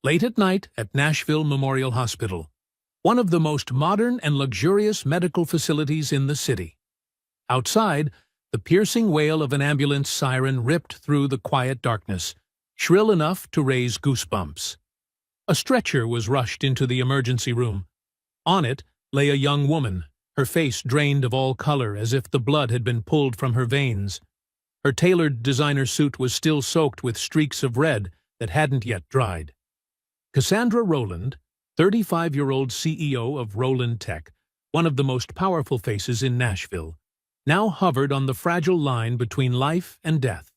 Late at night at Nashville Memorial Hospital, one of the most modern and luxurious medical facilities in the city. Outside, the piercing wail of an ambulance siren ripped through the quiet darkness, shrill enough to raise goosebumps. A stretcher was rushed into the emergency room. On it lay a young woman, her face drained of all color as if the blood had been pulled from her veins. Her tailored designer suit was still soaked with streaks of red that hadn't yet dried. Cassandra Rowland, 35-year-old CEO of Rowland Tech, one of the most powerful faces in Nashville, now hovered on the fragile line between life and death.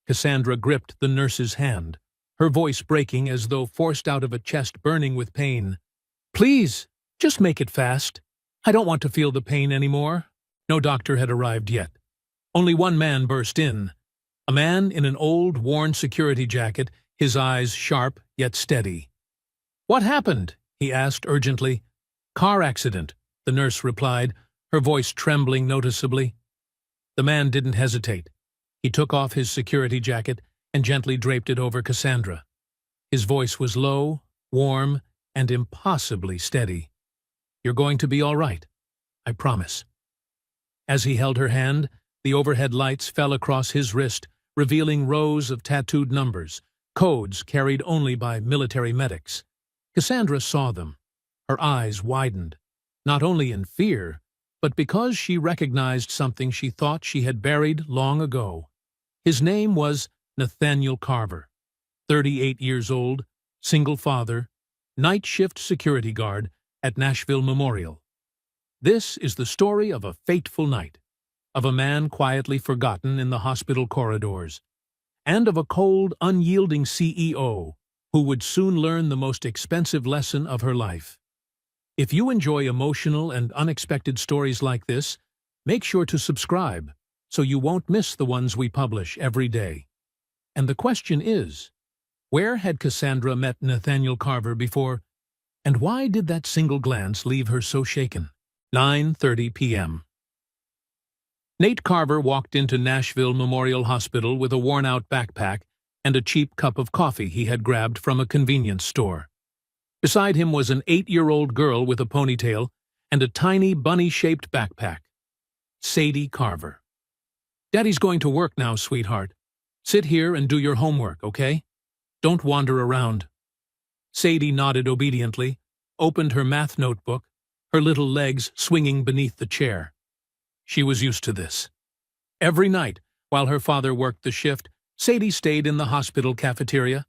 Cassandra gripped the nurse's hand, her voice breaking as though forced out of a chest burning with pain. "Please, just make it fast. I don't want to feel the pain anymore." No doctor had arrived yet. Only one man burst in. A man in an old, worn security jacket, his eyes sharp yet steady. "What happened?" he asked urgently. "Car accident," the nurse replied, her voice trembling noticeably. The man didn't hesitate. He took off his security jacket and gently draped it over Cassandra. His voice was low, warm, and impossibly steady. "You're going to be all right. I promise." As he held her hand, the overhead lights fell across his wrist, revealing rows of tattooed numbers, codes carried only by military medics. Cassandra saw them. Her eyes widened, not only in fear, but because she recognized something she thought she had buried long ago. His name was Nathaniel Carver, 38 years old, single father, night shift security guard at Nashville Memorial. This is the story of a fateful night, of a man quietly forgotten in the hospital corridors, and of a cold, unyielding CEO who would soon learn the most expensive lesson of her life. If you enjoy emotional and unexpected stories like this, make sure to subscribe so you won't miss the ones we publish every day. And the question is, where had Cassandra met Nathaniel Carver before, and why did that single glance leave her so shaken? 9:30 p.m. Nate Carver walked into Nashville Memorial Hospital with a worn-out backpack and a cheap cup of coffee he had grabbed from a convenience store. Beside him was an 8-year-old girl with a ponytail and a tiny bunny-shaped backpack. Sadie Carver. "Daddy's going to work now, sweetheart. Sit here and do your homework, okay? Don't wander around." Sadie nodded obediently, opened her math notebook, her little legs swinging beneath the chair. She was used to this. Every night, while her father worked the shift, Sadie stayed in the hospital cafeteria,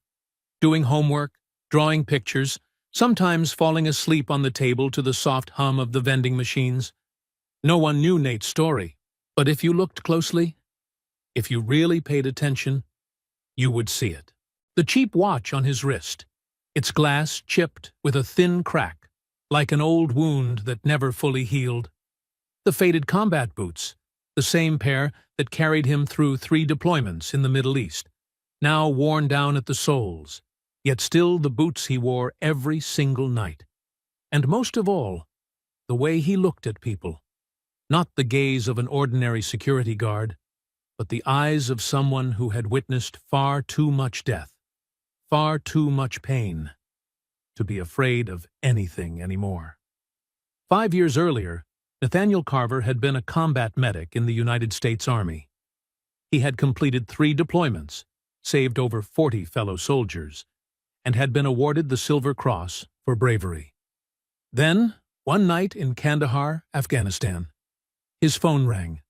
doing homework, drawing pictures, sometimes falling asleep on the table to the soft hum of the vending machines. No one knew Nate's story, but if you looked closely, if you really paid attention, you would see it. The cheap watch on his wrist, its glass chipped with a thin crack, like an old wound that never fully healed. The faded combat boots, the same pair that carried him through 3 deployments in the Middle East, now worn down at the soles, yet still the boots he wore every single night. And most of all, the way he looked at people. Not the gaze of an ordinary security guard, but the eyes of someone who had witnessed far too much death, far too much pain, to be afraid of anything anymore. 5 years earlier, Nathaniel Carver had been a combat medic in the United States Army. He had completed 3 deployments, saved over 40 fellow soldiers, and had been awarded the Silver Cross for bravery. Then, one night in Kandahar, Afghanistan, his phone rang,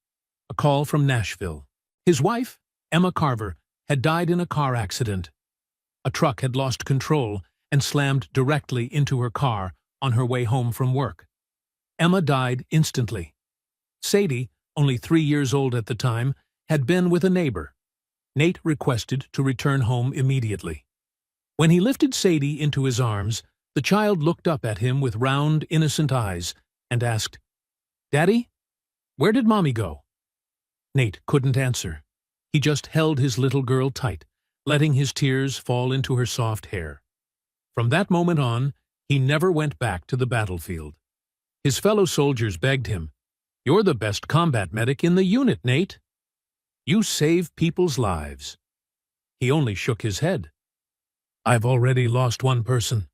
a call from Nashville. His wife, Emma Carver, had died in a car accident. A truck had lost control and slammed directly into her car on her way home from work. Emma died instantly. Sadie, only 3 years old at the time, had been with a neighbor. Nate requested to return home immediately. When he lifted Sadie into his arms, the child looked up at him with round, innocent eyes and asked, "Daddy, where did Mommy go?" Nate couldn't answer. He just held his little girl tight, letting his tears fall into her soft hair. From that moment on, he never went back to the battlefield. His fellow soldiers begged him, "You're the best combat medic in the unit, Nate. You save people's lives." He only shook his head. I've already lost one person.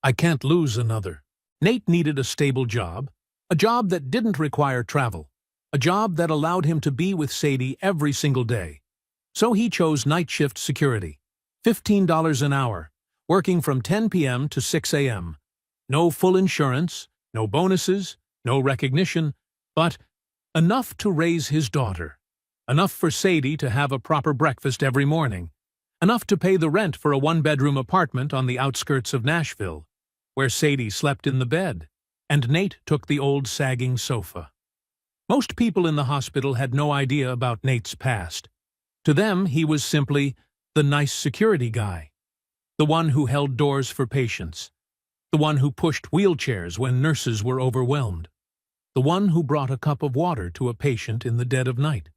I can't lose another. Nate needed a stable job, a job that didn't require travel, a job that allowed him to be with Sadie every single day. So he chose night shift security, $15 an hour, working from 10 p.m. to 6 a.m. No full insurance, no bonuses, no recognition, but enough to raise his daughter, enough for Sadie to have a proper breakfast every morning, enough to pay the rent for a one-bedroom apartment on the outskirts of Nashville, where Sadie slept in the bed, and Nate took the old sagging sofa. Most people in the hospital had no idea about Nate's past. To them, he was simply the nice security guy, the one who held doors for patients, the one who pushed wheelchairs when nurses were overwhelmed, the one who brought a cup of water to a patient in the dead of night.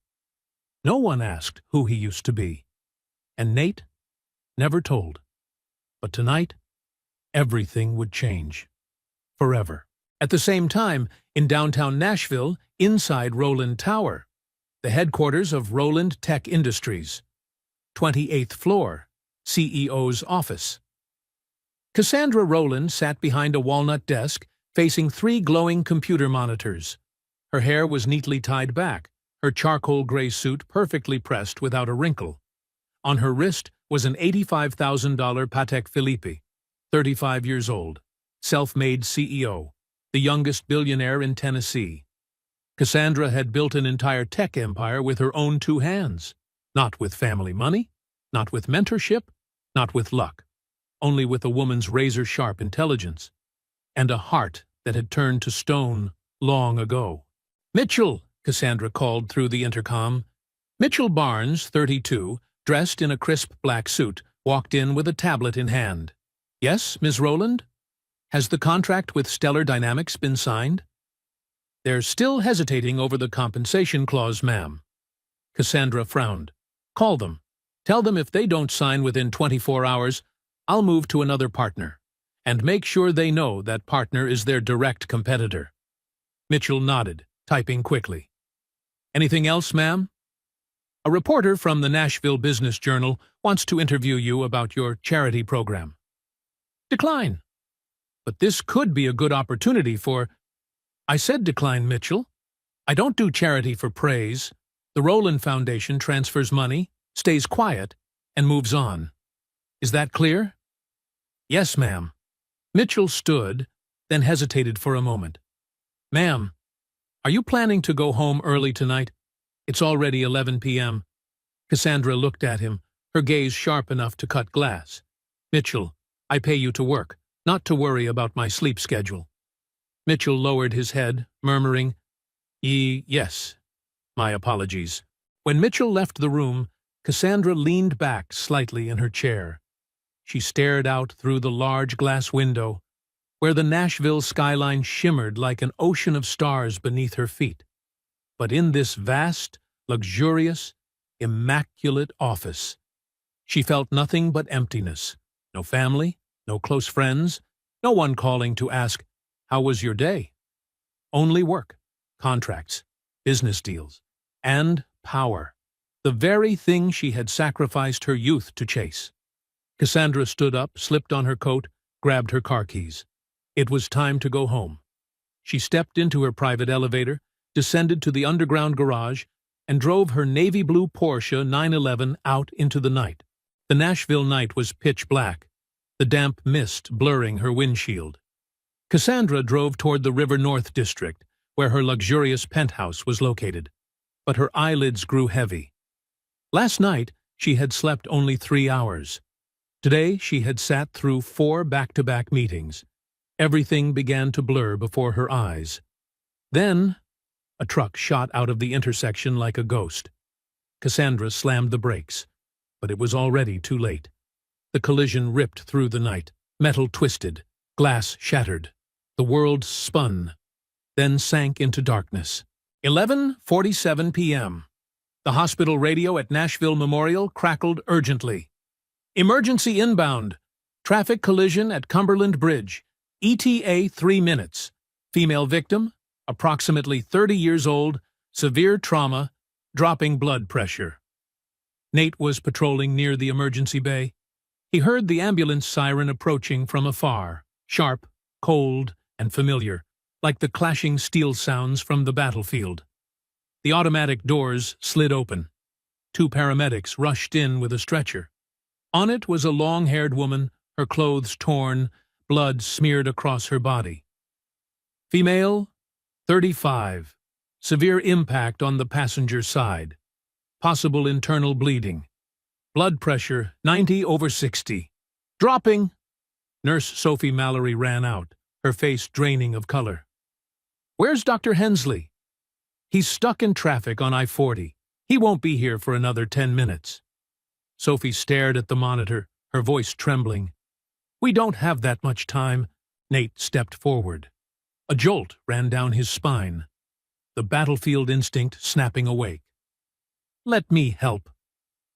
No one asked who he used to be, and Nate never told. But tonight, everything would change. Forever. At the same time, in downtown Nashville, inside Roland Tower, the headquarters of Roland Tech Industries, 28th floor, CEO's office. Cassandra Roland sat behind a walnut desk, facing 3 glowing computer monitors. Her hair was neatly tied back, her charcoal gray suit perfectly pressed without a wrinkle. On her wrist was an $85,000 Patek Philippe, 35 years old, self-made CEO, the youngest billionaire in Tennessee. Cassandra had built an entire tech empire with her own 2 hands, not with family money, not with mentorship, not with luck, only with a woman's razor-sharp intelligence, and a heart that had turned to stone long ago. "Mitchell," Cassandra called through the intercom. Mitchell Barnes, 32, dressed in a crisp black suit, walked in with a tablet in hand. "Yes, Ms. Roland? Has the contract with Stellar Dynamics been signed?" "They're still hesitating over the compensation clause, ma'am." Cassandra frowned. "Call them. Tell them if they don't sign within 24 hours, I'll move to another partner. And make sure they know that partner is their direct competitor." Mitchell nodded, typing quickly. "Anything else, ma'am?" "A reporter from the Nashville Business Journal wants to interview you about your charity program." "Decline." "But this could be a good opportunity for—" "I said decline, Mitchell. I don't do charity for praise. The Roland Foundation transfers money, stays quiet, and moves on. Is that clear?" "Yes, ma'am." Mitchell stood, then hesitated for a moment. "Ma'am, are you planning to go home early tonight? It's already 11 p.m. Cassandra looked at him, her gaze sharp enough to cut glass. "Mitchell, I pay you to work, not to worry about my sleep schedule." Mitchell lowered his head, murmuring, Yes. My apologies." When Mitchell left the room, Cassandra leaned back slightly in her chair. She stared out through the large glass window, where the Nashville skyline shimmered like an ocean of stars beneath her feet. But in this vast, luxurious, immaculate office, she felt nothing but emptiness. No family, no close friends, no one calling to ask, "How was your day?" Only work, contracts, business deals, and power, the very thing she had sacrificed her youth to chase. Cassandra stood up, slipped on her coat, grabbed her car keys. It was time to go home. She stepped into her private elevator, descended to the underground garage, and drove her navy blue Porsche 911 out into the night. The Nashville night was pitch black, the damp mist blurring her windshield. Cassandra drove toward the River North district, where her luxurious penthouse was located. But her eyelids grew heavy. Last night, she had slept only 3 hours. Today, she had sat through 4 back-to-back meetings. Everything began to blur before her eyes. Then, a truck shot out of the intersection like a ghost. Cassandra slammed the brakes, but it was already too late. The collision ripped through the night. Metal twisted, glass shattered. The world spun, then sank into darkness. 11:47 p.m. The hospital radio at Nashville Memorial crackled urgently. "Emergency inbound. Traffic collision at Cumberland Bridge. ETA 3 minutes. Female victim, approximately 30 years old, severe trauma, dropping blood pressure." Nate was patrolling near the emergency bay. He heard the ambulance siren approaching from afar, sharp, cold, and familiar, like the clashing steel sounds from the battlefield. The automatic doors slid open. 2 paramedics rushed in with a stretcher. On it was a long-haired woman, her clothes torn, blood smeared across her body. Female, 35. Severe impact on the passenger side. Possible internal bleeding. Blood pressure 90/60. Dropping! Nurse Sophie Mallory ran out, her face draining of color. Where's Dr. Hensley? He's stuck in traffic on I-40. He won't be here for another 10 minutes. Sophie stared at the monitor, her voice trembling. We don't have that much time. Nate stepped forward. A jolt ran down his spine, the battlefield instinct snapping awake. Let me help.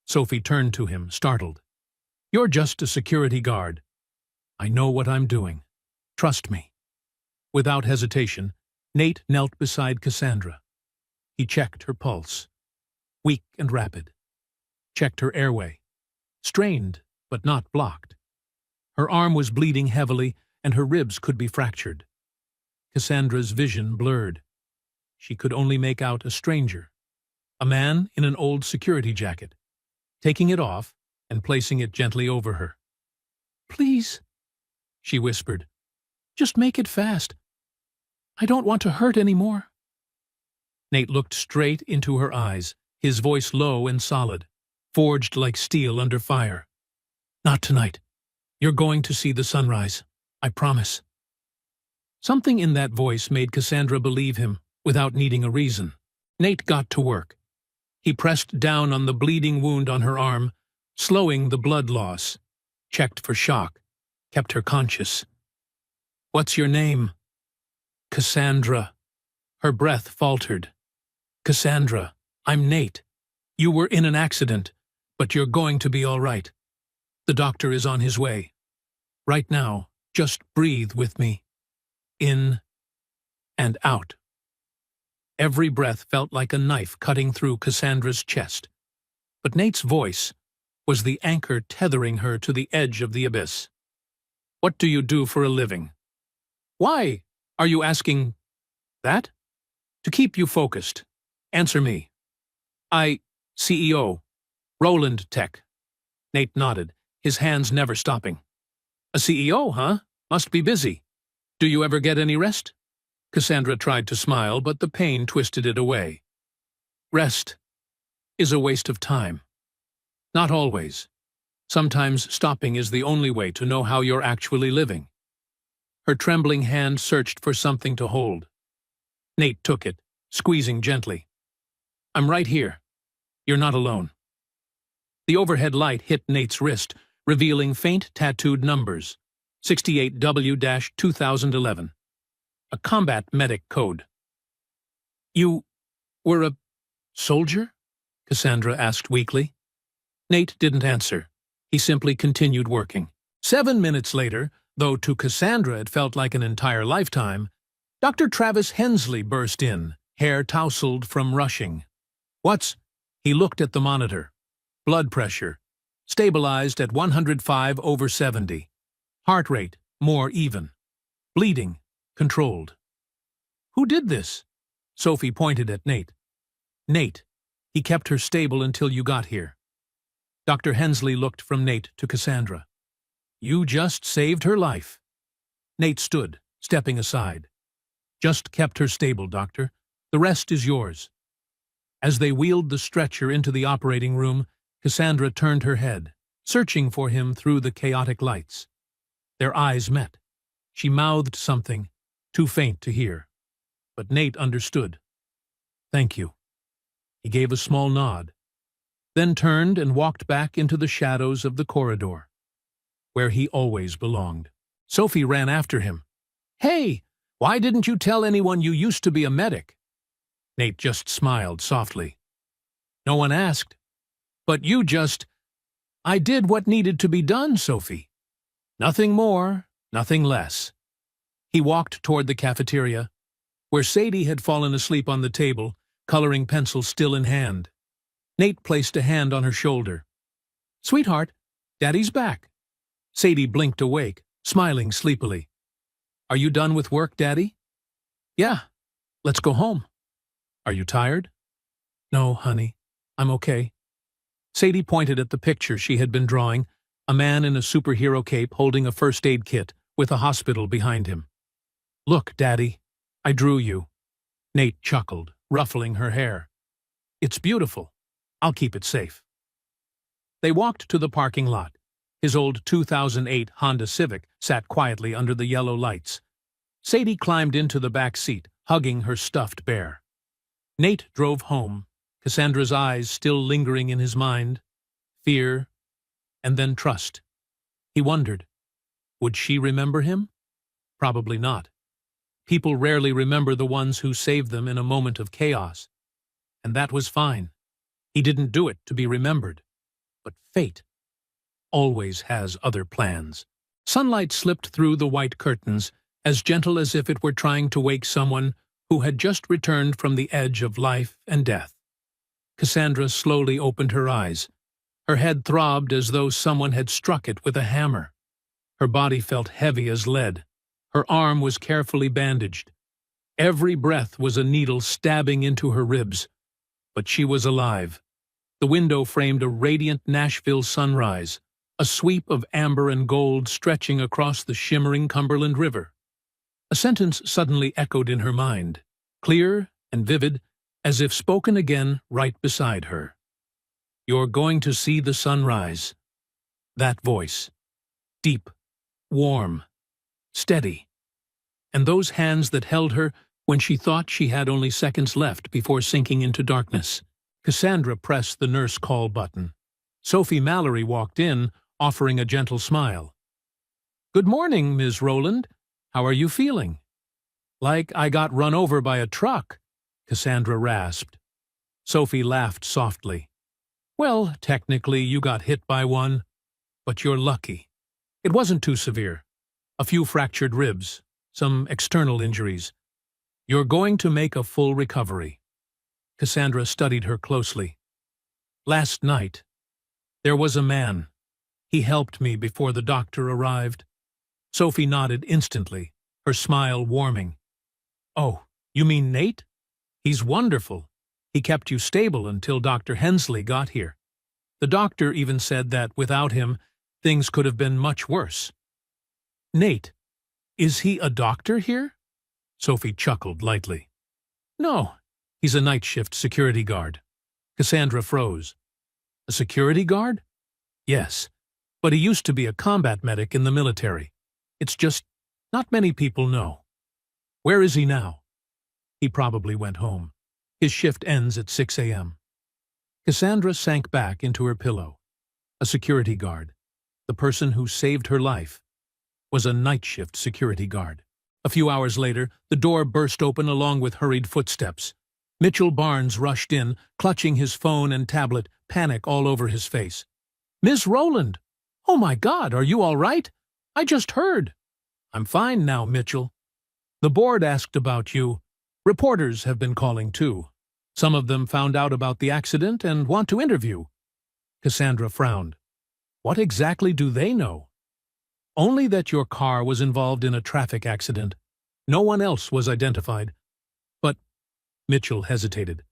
Sophie turned to him, startled. You're just a security guard. I know what I'm doing. Trust me. Without hesitation, Nate knelt beside Cassandra. He checked her pulse. Weak and rapid. Checked her airway. Strained, but not blocked. Her arm was bleeding heavily, and her ribs could be fractured. Cassandra's vision blurred. She could only make out a stranger, a man in an old security jacket, taking it off and placing it gently over her. Please, she whispered, just make it fast. I don't want to hurt anymore. Nate looked straight into her eyes, his voice low and solid, forged like steel under fire. Not tonight. You're going to see the sunrise. I promise. Something in that voice made Cassandra believe him, without needing a reason. Nate got to work. He pressed down on the bleeding wound on her arm, slowing the blood loss, checked for shock, kept her conscious. What's your name? Cassandra. Her breath faltered. Cassandra, I'm Nate. You were in an accident, but you're going to be all right. The doctor is on his way. Right now, just breathe with me. In and out. Every breath felt like a knife cutting through Cassandra's chest. But Nate's voice was the anchor tethering her to the edge of the abyss. What do you do for a living? Why are you asking that? To keep you focused. Answer me. CEO. Roland Tech. Nate nodded, his hands never stopping. A CEO, huh? Must be busy. Do you ever get any rest? Cassandra tried to smile, but the pain twisted it away. Rest is a waste of time. Not always. Sometimes stopping is the only way to know how you're actually living. Her trembling hand searched for something to hold. Nate took it, squeezing gently. I'm right here. You're not alone. The overhead light hit Nate's wrist, revealing faint tattooed numbers. 68W-2011. A combat medic code. You were a soldier? Cassandra asked weakly. Nate didn't answer. He simply continued working. 7 minutes later, though to Cassandra it felt like an entire lifetime, Dr. Travis Hensley burst in, hair tousled from rushing. What's? He looked at the monitor. Blood pressure. Stabilized at 105/70. Heart rate, more even. Bleeding, controlled. Who did this? Sophie pointed at Nate. Nate. He kept her stable until you got here. Dr. Hensley looked from Nate to Cassandra. You just saved her life. Nate stood, stepping aside. Just kept her stable, Doctor. The rest is yours. As they wheeled the stretcher into the operating room, Cassandra turned her head, searching for him through the chaotic lights. Their eyes met. She mouthed something, too faint to hear. But Nate understood. Thank you. He gave a small nod, then turned and walked back into the shadows of the corridor, where he always belonged. Sophie ran after him. Hey, why didn't you tell anyone you used to be a medic? Nate just smiled softly. No one asked. But you just... I did what needed to be done, Sophie. Nothing more, nothing less. He walked toward the cafeteria, where Sadie had fallen asleep on the table, coloring pencil still in hand. Nate placed a hand on her shoulder. Sweetheart, Daddy's back. Sadie blinked awake, smiling sleepily. "Are you done with work, Daddy?" "Yeah. Let's go home." "Are you tired?" "No, honey. I'm okay." Sadie pointed at the picture she had been drawing, a man in a superhero cape holding a first aid kit with a hospital behind him. "Look, Daddy. I drew you." Nate chuckled, ruffling her hair. "It's beautiful. I'll keep it safe." They walked to the parking lot. His old 2008 Honda Civic sat quietly under the yellow lights. Sadie climbed into the back seat, hugging her stuffed bear. Nate drove home, Cassandra's eyes still lingering in his mind. Fear, and then trust. He wondered, would she remember him? Probably not. People rarely remember the ones who saved them in a moment of chaos. And that was fine. He didn't do it to be remembered. But fate always has other plans. Sunlight slipped through the white curtains, as gentle as if it were trying to wake someone who had just returned from the edge of life and death. Cassandra slowly opened her eyes. Her head throbbed as though someone had struck it with a hammer. Her body felt heavy as lead. Her arm was carefully bandaged. Every breath was a needle stabbing into her ribs. But she was alive. The window framed a radiant Nashville sunrise, a sweep of amber and gold stretching across the shimmering Cumberland River. A sentence suddenly echoed in her mind, clear and vivid, as if spoken again right beside her. "You're going to see the sunrise." That voice, deep, warm, steady. And those hands that held her when she thought she had only seconds left before sinking into darkness. Cassandra pressed the nurse call button. Sophie Mallory walked in, offering a gentle smile. "Good morning, Ms. Rowland. How are you feeling?" "Like I got run over by a truck," Cassandra rasped. Sophie laughed softly. "Well, technically you got hit by one, but you're lucky. It wasn't too severe. A few fractured ribs, some external injuries. You're going to make a full recovery." Cassandra studied her closely. "Last night, there was a man. He helped me before the doctor arrived." Sophie nodded instantly, her smile warming. "Oh, you mean Nate? He's wonderful. He kept you stable until Dr. Hensley got here. The doctor even said that without him, things could have been much worse." "Nate, is he a doctor here?" Sophie chuckled lightly. "No, he's a night shift security guard." Cassandra froze. "A security guard?" "Yes, but he used to be a combat medic in the military. It's just not many people know." "Where is he now?" "He probably went home. His shift ends at 6 a.m. Cassandra sank back into her pillow. A security guard, the person who saved her life, was a night shift security guard. A few hours later, the door burst open along with hurried footsteps. Mitchell Barnes rushed in, clutching his phone and tablet, panic all over his face. "Miss Rowland! Oh my God, are you all right? I just heard." "I'm fine now, Mitchell. The board asked about you. Reporters have been calling too. Some of them found out about the accident and want to interview." Cassandra frowned. "What exactly do they know?" "Only that your car was involved in a traffic accident. No one else was identified." "But—" Mitchell hesitated.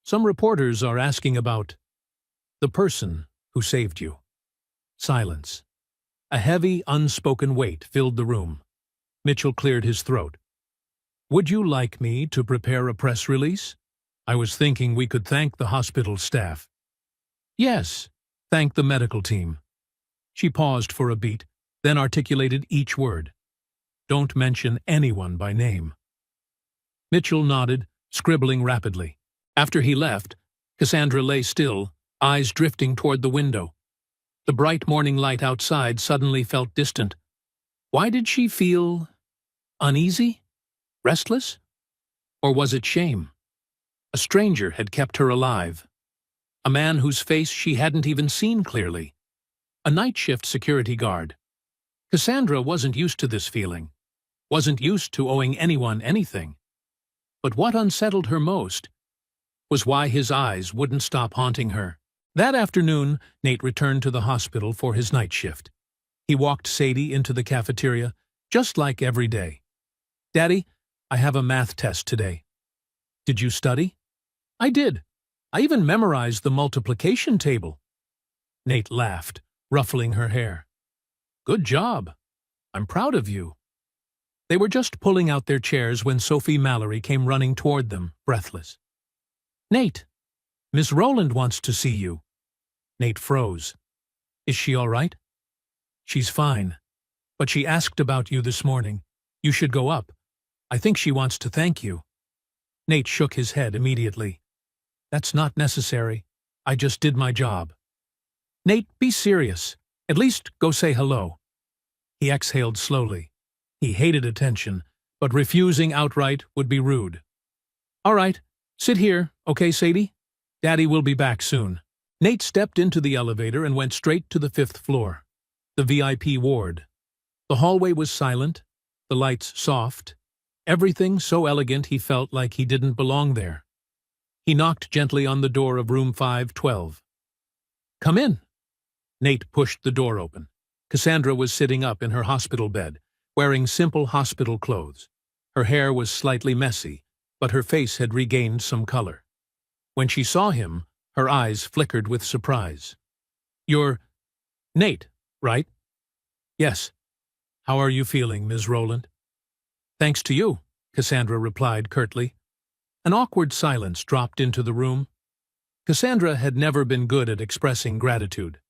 "Some reporters are asking about the person who saved you." Silence. A heavy, unspoken weight filled the room. Mitchell cleared his throat. "Would you like me to prepare a press release? I was thinking we could thank the hospital staff." "Yes, thank the medical team." She paused for a beat, then articulated each word. "Don't mention anyone by name." Mitchell nodded, scribbling rapidly. After he left, Cassandra lay still, eyes drifting toward the window. The bright morning light outside suddenly felt distant. Why did she feel uneasy? Restless? Or was it shame? A stranger had kept her alive. A man whose face she hadn't even seen clearly. A night shift security guard. Cassandra wasn't used to this feeling. Wasn't used to owing anyone anything. But what unsettled her most was why his eyes wouldn't stop haunting her. That afternoon, Nate returned to the hospital for his night shift. He walked Sadie into the cafeteria, just like every day. "Daddy, I have a math test today." "Did you study?" "I did. I even memorized the multiplication table." Nate laughed, ruffling her hair. "Good job. I'm proud of you." They were just pulling out their chairs when Sophie Mallory came running toward them, breathless. "Nate, Miss Rowland wants to see you." Nate froze. "Is she all right?" "She's fine. But she asked about you this morning. You should go up. I think she wants to thank you." Nate shook his head immediately. "That's not necessary. I just did my job." "Nate, be serious. At least go say hello." He exhaled slowly. He hated attention, but refusing outright would be rude. "All right, sit here, okay, Sadie? Daddy will be back soon." Nate stepped into the elevator and went straight to the 5th floor, the VIP ward. The hallway was silent, the lights soft, everything so elegant he felt like he didn't belong there. He knocked gently on the door of room 512. "Come in." Nate pushed the door open. Cassandra was sitting up in her hospital bed, wearing simple hospital clothes. Her hair was slightly messy, but her face had regained some color. When she saw him, her eyes flickered with surprise. "You're Nate, right?" "Yes. How are you feeling, Ms. Rowland?" "Thanks to you," Cassandra replied curtly. An awkward silence dropped into the room. Cassandra had never been good at expressing gratitude.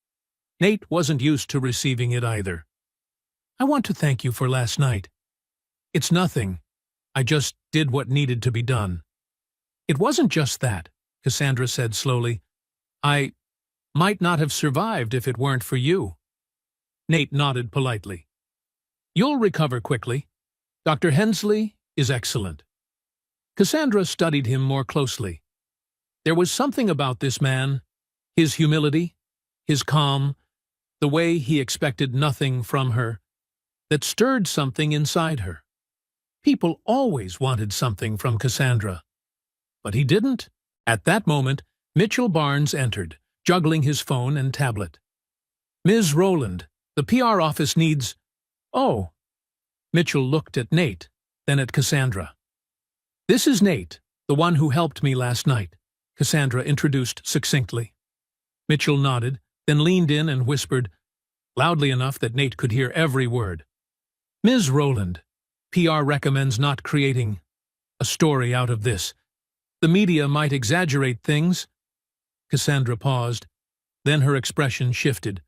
Nate wasn't used to receiving it either. "I want to thank you for last night." "It's nothing. I just did what needed to be done." "It wasn't just that," Cassandra said slowly. "I might not have survived if it weren't for you." Nate nodded politely. "You'll recover quickly. Dr. Hensley is excellent." Cassandra studied him more closely. There was something about this man, his humility, his calm, the way he expected nothing from her, that stirred something inside her. People always wanted something from Cassandra. But he didn't. At that moment, Mitchell Barnes entered, juggling his phone and tablet. "Ms. Rowland, the PR office needs—" "Oh." Mitchell looked at Nate, then at Cassandra. "This is Nate, the one who helped me last night," Cassandra introduced succinctly. Mitchell nodded, then leaned in and whispered, loudly enough that Nate could hear every word. "Ms. Rowland, PR recommends not creating a story out of this. The media might exaggerate things." Cassandra paused. Then her expression shifted,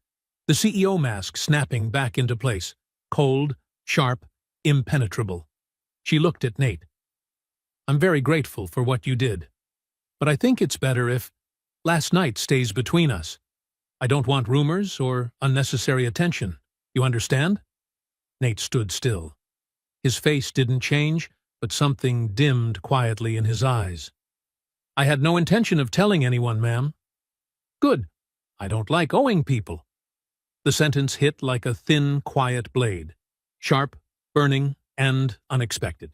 the CEO mask snapping back into place, cold, sharp, impenetrable. She looked at Nate. "I'm very grateful for what you did. But I think it's better if last night stays between us. I don't want rumors or unnecessary attention. You understand?" Nate stood still. His face didn't change, but something dimmed quietly in his eyes. "I had no intention of telling anyone, ma'am." "Good. I don't like owing people." The sentence hit like a thin, quiet blade, sharp, burning, and unexpected.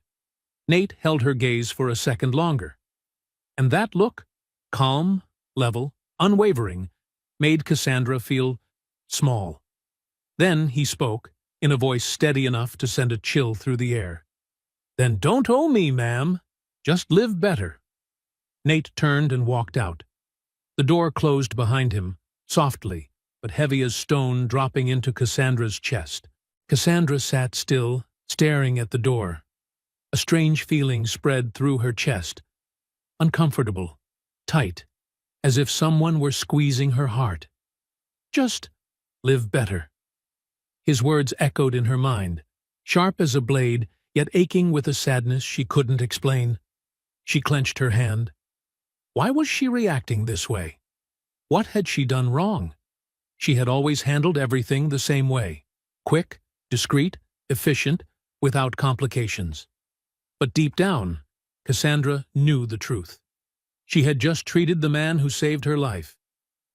Nate held her gaze for a second longer. And that look, calm, level, unwavering, made Cassandra feel small. Then he spoke, in a voice steady enough to send a chill through the air. "Then don't owe me, ma'am. Just live better." Nate turned and walked out. The door closed behind him, softly, but heavy as stone dropping into Cassandra's chest. Cassandra sat still, staring at the door. A strange feeling spread through her chest. Uncomfortable, tight, as if someone were squeezing her heart. Just live better. His words echoed in her mind, sharp as a blade, yet aching with a sadness she couldn't explain. She clenched her hand. Why was she reacting this way? What had she done wrong? She had always handled everything the same way. Quick, discreet, efficient, without complications. But deep down, Cassandra knew the truth. She had just treated the man who saved her life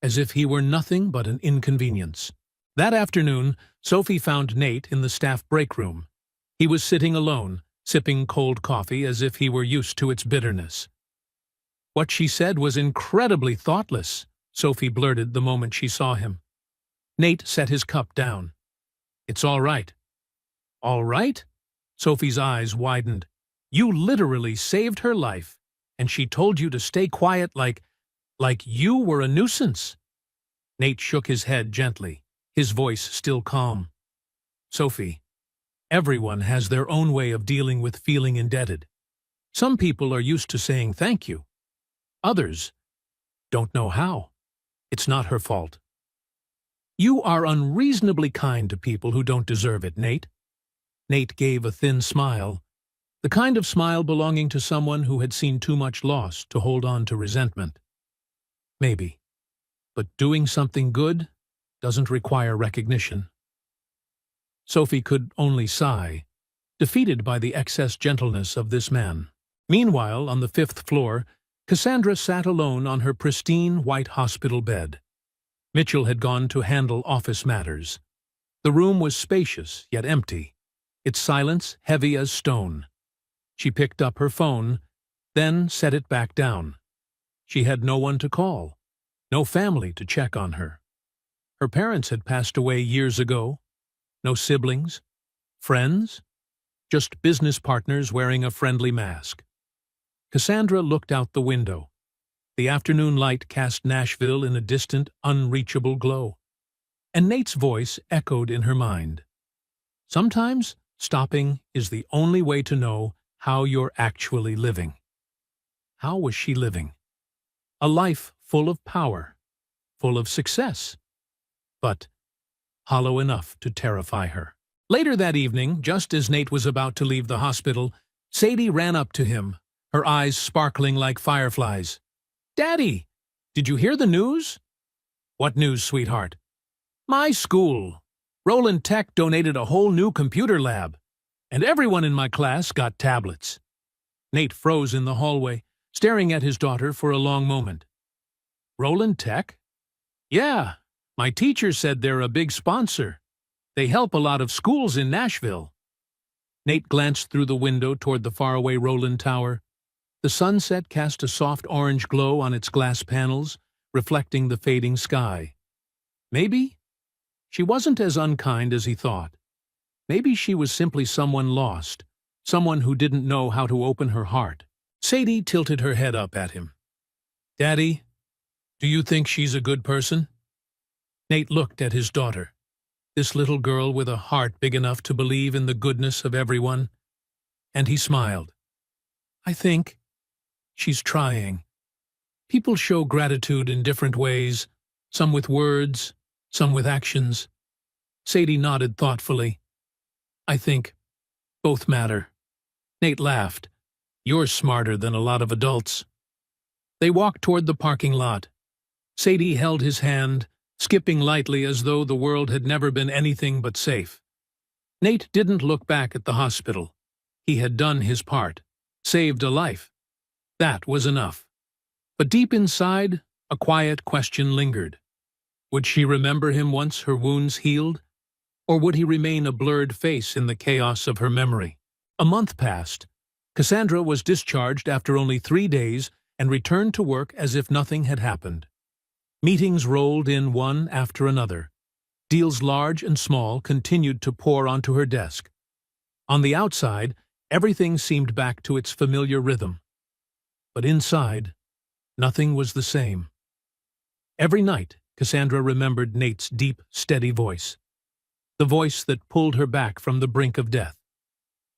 as if he were nothing but an inconvenience. That afternoon, Sophie found Nate in the staff break room. He was sitting alone, sipping cold coffee as if he were used to its bitterness. "What she said was incredibly thoughtless," Sophie blurted the moment she saw him. Nate set his cup down. It's all right. All right? Sophie's eyes widened. You literally saved her life, and she told you to stay quiet like you were a nuisance. Nate shook his head gently, his voice still calm. Sophie, everyone has their own way of dealing with feeling indebted. Some people are used to saying thank you. Others don't know how. It's not her fault. You are unreasonably kind to people who don't deserve it, Nate. Nate gave a thin smile, the kind of smile belonging to someone who had seen too much loss to hold on to resentment. Maybe. But doing something good doesn't require recognition. Sophie could only sigh, defeated by the excess gentleness of this man. Meanwhile, on the 5th floor, Cassandra sat alone on her pristine white hospital bed. Mitchell had gone to handle office matters. The room was spacious, yet empty, its silence heavy as stone. She picked up her phone, then set it back down. She had no one to call, no family to check on her. Her parents had passed away years ago. No siblings, friends, just business partners wearing a friendly mask. Cassandra looked out the window. The afternoon light cast Nashville in a distant, unreachable glow. And Nate's voice echoed in her mind. Sometimes stopping is the only way to know how you're actually living. How was she living? A life full of power, full of success, but hollow enough to terrify her. Later that evening, just as Nate was about to leave the hospital, Sadie ran up to him, her eyes sparkling like fireflies. "Daddy, did you hear the news?" "What news, sweetheart?" "My school. Roland Tech donated a whole new computer lab, and everyone in my class got tablets." Nate froze in the hallway, staring at his daughter for a long moment. "Roland Tech?" "Yeah, my teacher said they're a big sponsor. They help a lot of schools in Nashville." Nate glanced through the window toward the faraway Roland Tower. The sunset cast a soft orange glow on its glass panels, reflecting the fading sky. Maybe she wasn't as unkind as he thought. Maybe she was simply someone lost, someone who didn't know how to open her heart. Sadie tilted her head up at him. "Daddy, do you think she's a good person?" Nate looked at his daughter, this little girl with a heart big enough to believe in the goodness of everyone, and he smiled. "I think she's trying. People show gratitude in different ways, some with words, some with actions." Sadie nodded thoughtfully. "I think both matter." Nate laughed. "You're smarter than a lot of adults." They walked toward the parking lot. Sadie held his hand, skipping lightly as though the world had never been anything but safe. Nate didn't look back at the hospital. He had done his part, saved a life. That was enough. But deep inside, a quiet question lingered. Would she remember him once her wounds healed? Or would he remain a blurred face in the chaos of her memory? A month passed. Cassandra was discharged after only 3 days and returned to work as if nothing had happened. Meetings rolled in one after another. Deals large and small continued to pour onto her desk. On the outside, everything seemed back to its familiar rhythm. But inside, nothing was the same. Every night, Cassandra remembered Nate's deep, steady voice. The voice that pulled her back from the brink of death.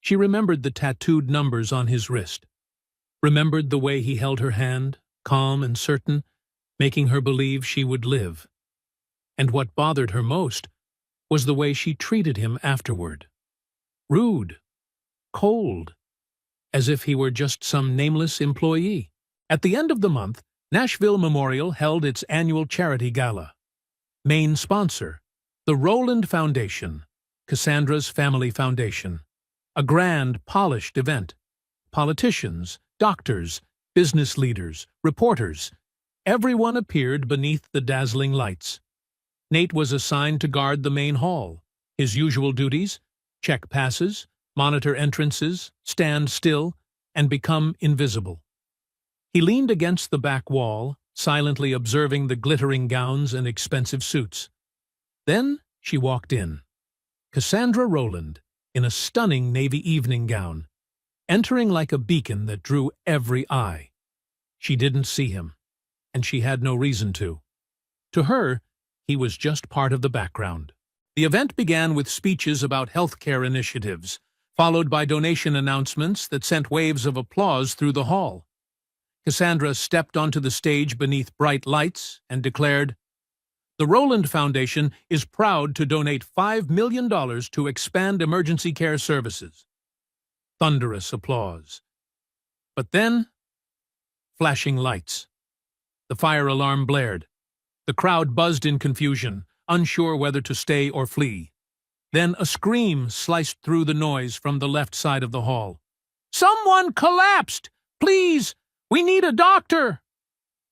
She remembered the tattooed numbers on his wrist. Remembered the way he held her hand, calm and certain, making her believe she would live. And what bothered her most was the way she treated him afterward. Rude, cold, as if he were just some nameless employee. At the end of the month, Nashville Memorial held its annual charity gala. Main sponsor, the Roland Foundation, Cassandra's family foundation. A grand, polished event. Politicians, doctors, business leaders, reporters, everyone appeared beneath the dazzling lights. Nate was assigned to guard the main hall. His usual duties: check passes, monitor entrances, stand still, and become invisible. He leaned against the back wall, silently observing the glittering gowns and expensive suits. Then she walked in. Cassandra Rowland, in a stunning navy evening gown, entering like a beacon that drew every eye. She didn't see him, and she had no reason to. To her, he was just part of the background. The event began with speeches about healthcare initiatives, followed by donation announcements that sent waves of applause through the hall. Cassandra stepped onto the stage beneath bright lights and declared, "The Rowland Foundation is proud to donate $5 million to expand emergency care services." Thunderous applause. But then, flashing lights. The fire alarm blared. The crowd buzzed in confusion, unsure whether to stay or flee. Then a scream sliced through the noise from the left side of the hall. "Someone collapsed! Please! We need a doctor!"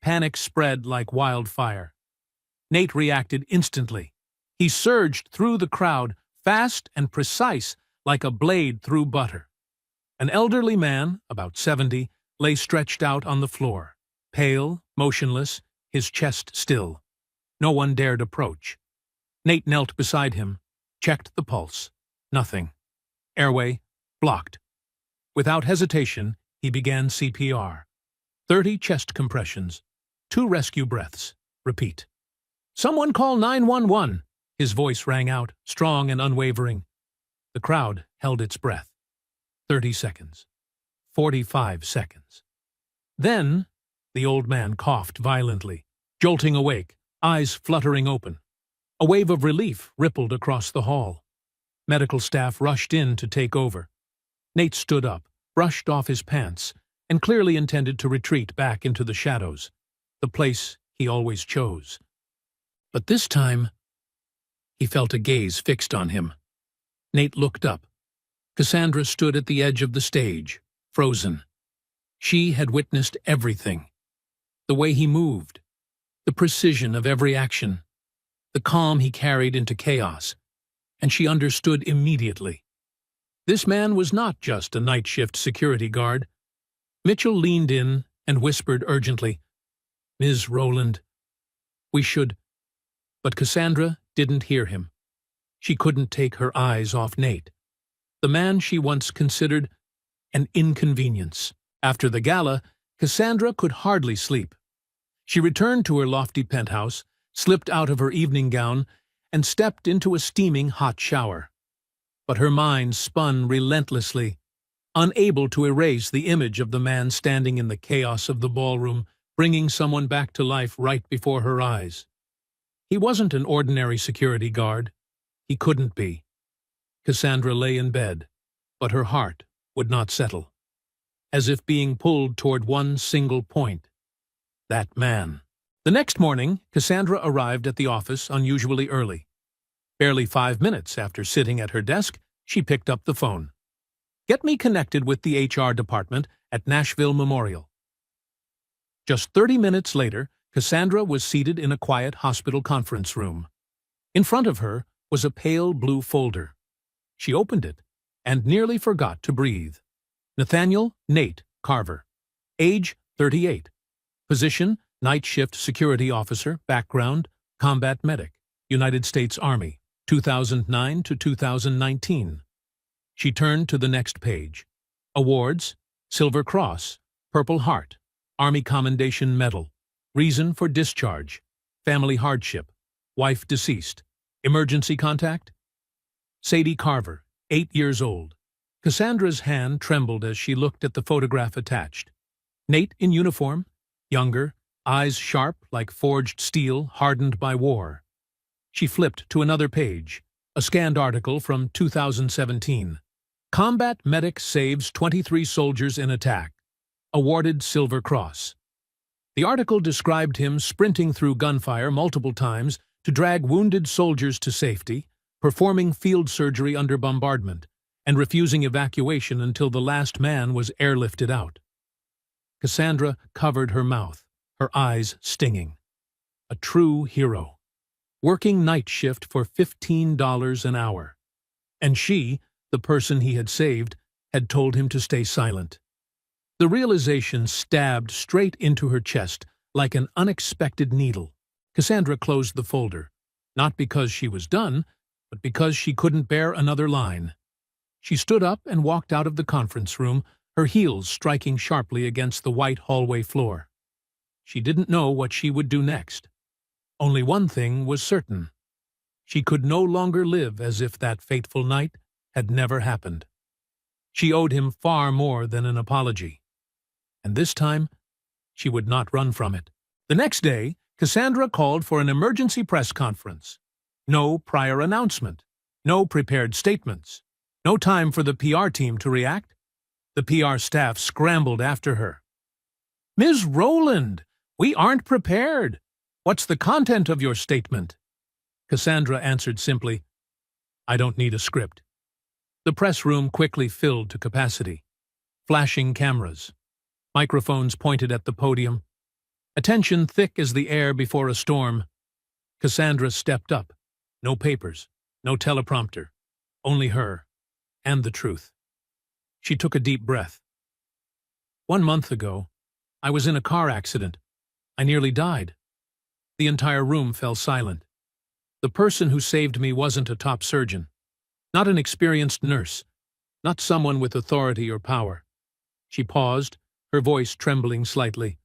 Panic spread like wildfire. Nate reacted instantly. He surged through the crowd, fast and precise, like a blade through butter. An elderly man, about 70, lay stretched out on the floor, pale, motionless, his chest still. No one dared approach. Nate knelt beside him, checked the pulse. Nothing. Airway blocked. Without hesitation, he began CPR. 30 chest compressions, 2 rescue breaths. Repeat. "Someone call 911!" His voice rang out, strong and unwavering. The crowd held its breath. 30 seconds. 45 seconds. Then, the old man coughed violently, jolting awake, eyes fluttering open. A wave of relief rippled across the hall. Medical staff rushed in to take over. Nate stood up, brushed off his pants, and clearly intended to retreat back into the shadows, the place he always chose. But this time, he felt a gaze fixed on him. Nate looked up. Cassandra stood at the edge of the stage, frozen. She had witnessed everything. The way he moved, the precision of every action, the calm he carried into chaos, and she understood immediately. This man was not just a night shift security guard. Mitchell leaned in and whispered urgently, "Ms. Rowland, we should—" But Cassandra didn't hear him. She couldn't take her eyes off Nate, the man she once considered an inconvenience. After the gala, Cassandra could hardly sleep. She returned to her lofty penthouse, slipped out of her evening gown, and stepped into a steaming hot shower. But her mind spun relentlessly, unable to erase the image of the man standing in the chaos of the ballroom, bringing someone back to life right before her eyes. He wasn't an ordinary security guard. He couldn't be. Cassandra lay in bed, but her heart would not settle, as if being pulled toward one single point. That man. The next morning, Cassandra arrived at the office unusually early. Barely 5 minutes after sitting at her desk, she picked up the phone. "Get me connected with the HR department at Nashville Memorial." Just 30 minutes later, Cassandra was seated in a quiet hospital conference room. In front of her was a pale blue folder. She opened it and nearly forgot to breathe. Nathaniel Nate Carver. Age 38. Position, night shift security officer. Background, combat medic. United States Army, 2009 to 2019. She turned to the next page. Awards, Silver Cross, Purple Heart, Army Commendation Medal. Reason for discharge, family hardship, wife deceased. Emergency contact? Sadie Carver, 8 years old. Cassandra's hand trembled as she looked at the photograph attached. Nate in uniform, younger, eyes sharp like forged steel hardened by war. She flipped to another page, a scanned article from 2017. Combat medic saves 23 soldiers in attack. Awarded Silver Cross. The article described him sprinting through gunfire multiple times to drag wounded soldiers to safety, performing field surgery under bombardment, and refusing evacuation until the last man was airlifted out. Cassandra covered her mouth, her eyes stinging. A true hero. Working night shift for $15 an hour. And she, the person he had saved, had told him to stay silent. The realization stabbed straight into her chest like an unexpected needle. Cassandra closed the folder, not because she was done, but because she couldn't bear another line. She stood up and walked out of the conference room, her heels striking sharply against the white hallway floor. She didn't know what she would do next. Only one thing was certain. She could no longer live as if that fateful night had never happened. She owed him far more than an apology. And this time, she would not run from it. The next day, Cassandra called for an emergency press conference. No prior announcement. No prepared statements. No time for the PR team to react. The PR staff scrambled after her. "Ms. Rowland, we aren't prepared. What's the content of your statement?" Cassandra answered simply, "I don't need a script." The press room quickly filled to capacity. Flashing cameras. Microphones pointed at the podium. Attention thick as the air before a storm. Cassandra stepped up. No papers, no teleprompter, only her, and the truth. She took a deep breath. "1 month ago, I was in a car accident. I nearly died." The entire room fell silent. The person who saved me wasn't a top surgeon, not an experienced nurse, not someone with authority or power. She paused, her voice trembling slightly.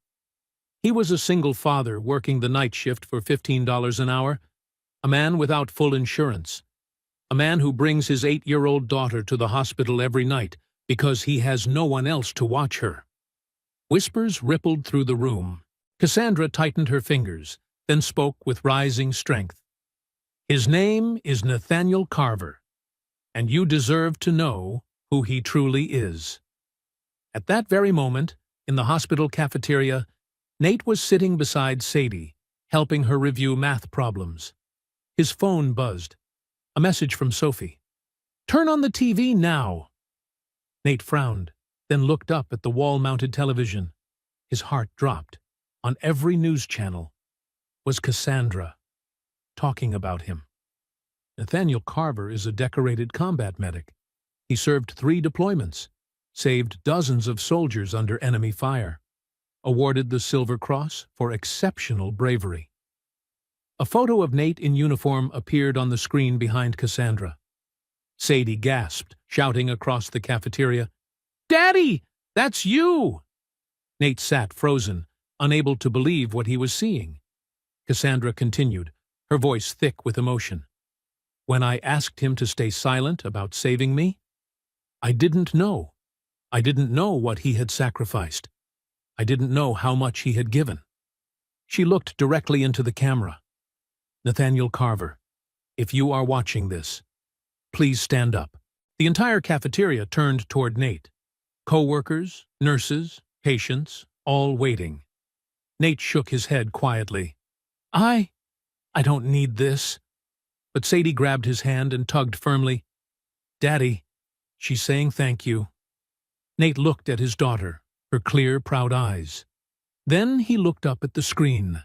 He was a single father working the night shift for $15 an hour, a man without full insurance, a man who brings his 8-year-old daughter to the hospital every night because he has no one else to watch her. Whispers rippled through the room. Cassandra tightened her fingers, then spoke with rising strength. "His name is Nathaniel Carver, and you deserve to know who he truly is." At that very moment, in the hospital cafeteria, Nate was sitting beside Sadie, helping her review math problems. His phone buzzed. A message from Sophie. "Turn on the TV now." Nate frowned, then looked up at the wall-mounted television. His heart dropped. On every news channel was Cassandra, talking about him. Nathaniel Carver is a decorated combat medic. He served 3 deployments, saved dozens of soldiers under enemy fire, awarded the Silver Cross for exceptional bravery. A photo of Nate in uniform appeared on the screen behind Cassandra. Sadie gasped, shouting across the cafeteria, "Daddy, that's you!" Nate sat frozen, unable to believe what he was seeing. Cassandra continued, her voice thick with emotion. "When I asked him to stay silent about saving me, I didn't know. I didn't know what he had sacrificed. I didn't know how much he had given." She looked directly into the camera. "Nathaniel Carver, if you are watching this, please stand up." The entire cafeteria turned toward Nate. Co-workers, nurses, patients, all waiting. Nate shook his head quietly. I don't need this." But Sadie grabbed his hand and tugged firmly. "Daddy, she's saying thank you." Nate looked at his daughter, her clear, proud eyes. Then he looked up at the screen.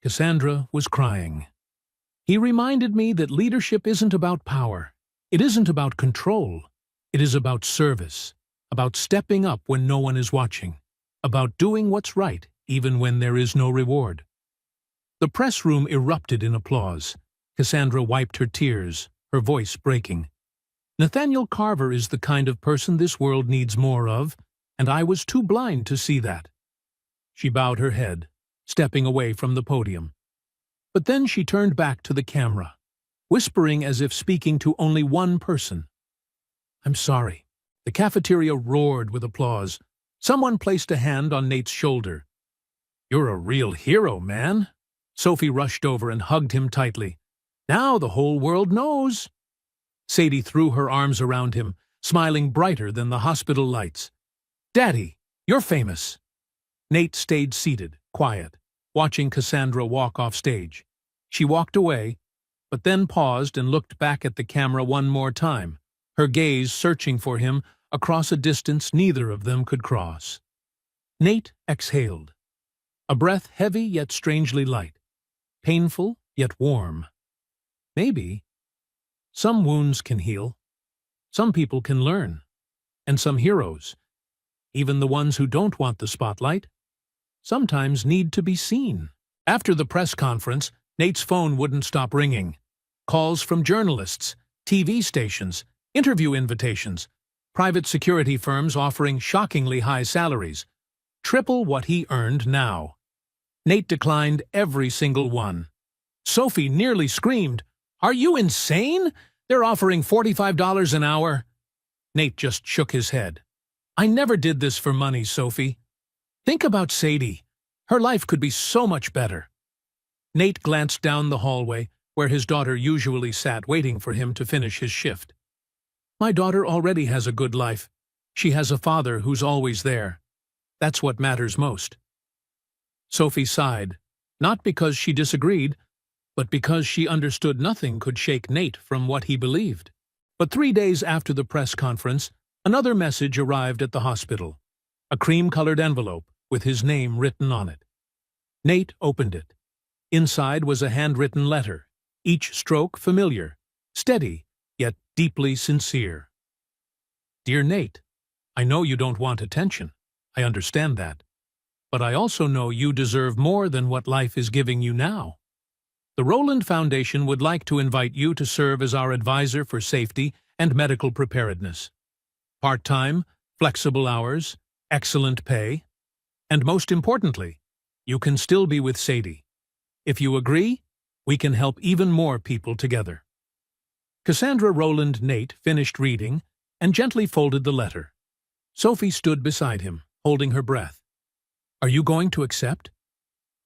Cassandra was crying. "He reminded me that leadership isn't about power. It isn't about control. It is about service, about stepping up when no one is watching, about doing what's right even when there is no reward." The press room erupted in applause. Cassandra wiped her tears, her voice breaking. "Nathaniel Carver is the kind of person this world needs more of, and I was too blind to see that." She bowed her head, stepping away from the podium. But then she turned back to the camera, whispering as if speaking to only one person. "I'm sorry." The cafeteria roared with applause. Someone placed a hand on Nate's shoulder. "You're a real hero, man." Sophie rushed over and hugged him tightly. "Now the whole world knows." Sadie threw her arms around him, smiling brighter than the hospital lights. "Daddy, you're famous." Nate stayed seated, quiet, watching Cassandra walk off stage. She walked away, but then paused and looked back at the camera one more time, her gaze searching for him across a distance neither of them could cross. Nate exhaled, a breath heavy yet strangely light, painful yet warm. Maybe some wounds can heal, some people can learn, and some heroes, even the ones who don't want the spotlight, sometimes need to be seen. After the press conference, Nate's phone wouldn't stop ringing. calls from journalists, TV stations, interview invitations, private security firms offering shockingly high salaries, triple what he earned now. Nate declined every single one. Sophie nearly screamed, "Are you insane? They're offering $45 an hour." Nate just shook his head. "I never did this for money, Sophie. Think about Sadie. Her life could be so much better." Nate glanced down the hallway, where his daughter usually sat waiting for him to finish his shift. "My daughter already has a good life. She has a father who's always there. That's what matters most." Sophie sighed, not because she disagreed, but because she understood nothing could shake Nate from what he believed. But 3 days after the press conference, another message arrived at the hospital. A cream-colored envelope with his name written on it. Nate opened it. Inside was a handwritten letter, each stroke familiar, steady, yet deeply sincere. "Dear Nate, I know you don't want attention. I understand that. But I also know you deserve more than what life is giving you now. The Rowland Foundation would like to invite you to serve as our advisor for safety and medical preparedness. Part-time, flexible hours, excellent pay, and most importantly, you can still be with Sadie. If you agree, we can help even more people together." Cassandra Rowland Nate finished reading and gently folded the letter. Sophie stood beside him, holding her breath. "Are you going to accept?"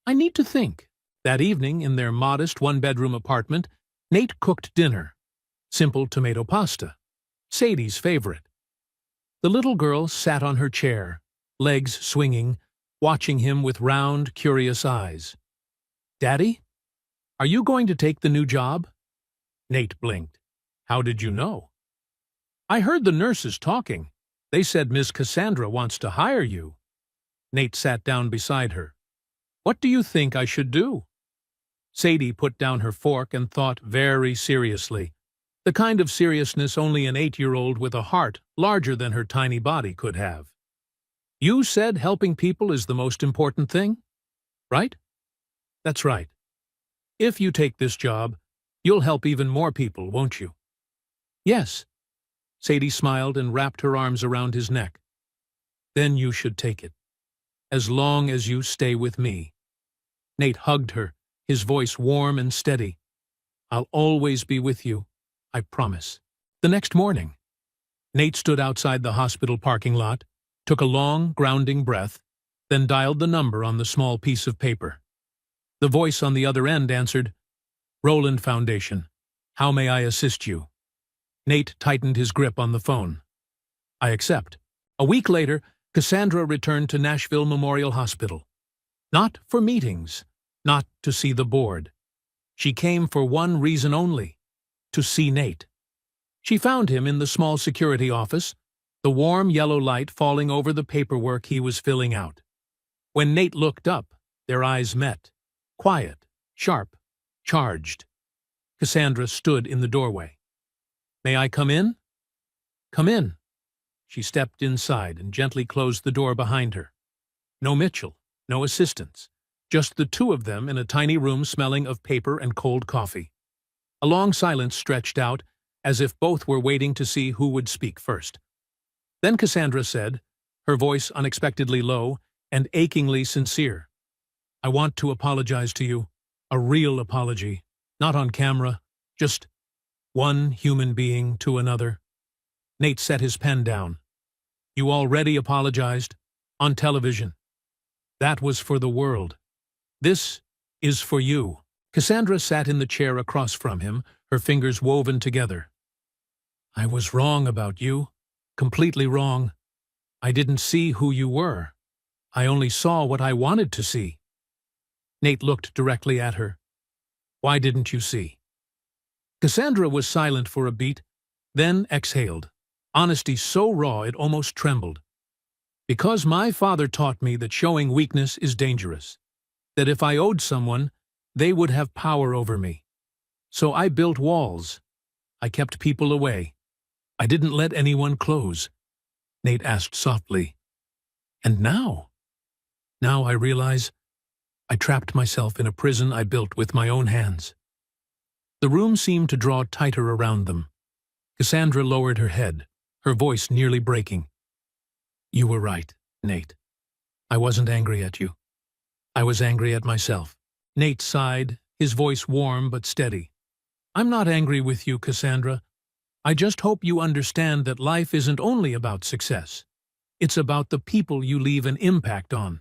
"I need to think." That evening, in their modest one-bedroom apartment, Nate cooked dinner. Simple tomato pasta, Sadie's favorite. The little girl sat on her chair, legs swinging, watching him with round, curious eyes. "Daddy, are you going to take the new job?" Nate blinked. "How did you know?" "I heard the nurses talking. They said Miss Cassandra wants to hire you." Nate sat down beside her. "What do you think I should do?" Sadie put down her fork and thought very seriously, the kind of seriousness only an 8-year-old with a heart larger than her tiny body could have. "You said helping people is the most important thing, right?" "That's right. If you take this job, you'll help even more people, won't you?" "Yes." Sadie smiled and wrapped her arms around his neck. "Then you should take it. As long as you stay with me." Nate hugged her, his voice warm and steady. "I'll always be with you, I promise." The next morning, Nate stood outside the hospital parking lot, took a long, grounding breath, then dialed the number on the small piece of paper. The voice on the other end answered, "Rowland Foundation. How may I assist you?" Nate tightened his grip on the phone. "I accept." A week later, Cassandra returned to Nashville Memorial Hospital. Not for meetings, not to see the board. She came for one reason only, to see Nate. She found him in the small security office, the warm yellow light falling over the paperwork he was filling out. When Nate looked up, their eyes met. Quiet, sharp, charged. Cassandra stood in the doorway. "May I come in?" "Come in." She stepped inside and gently closed the door behind her. No Mitchell, no assistants, just the two of them in a tiny room smelling of paper and cold coffee. A long silence stretched out, as if both were waiting to see who would speak first. Then Cassandra said, her voice unexpectedly low and achingly sincere, "I want to apologize to you. A real apology. Not on camera, just one human being to another." Nate set his pen down. "You already apologized. On television. That was for the world. This is for you." Cassandra sat in the chair across from him, her fingers woven together. "I was wrong about you. Completely wrong. I didn't see who you were. I only saw what I wanted to see." Nate looked directly at her. "Why didn't you see?" Cassandra was silent for a beat, then exhaled, honesty so raw it almost trembled. "Because my father taught me that showing weakness is dangerous, that if I owed someone, they would have power over me. So I built walls. I kept people away. I didn't let anyone close." Nate asked softly, "And now?" "Now I realize I trapped myself in a prison I built with my own hands." The room seemed to draw tighter around them. Cassandra lowered her head, her voice nearly breaking. "You were right, Nate. I wasn't angry at you. I was angry at myself." Nate sighed, his voice warm but steady. "I'm not angry with you, Cassandra. I just hope you understand that life isn't only about success. It's about the people you leave an impact on."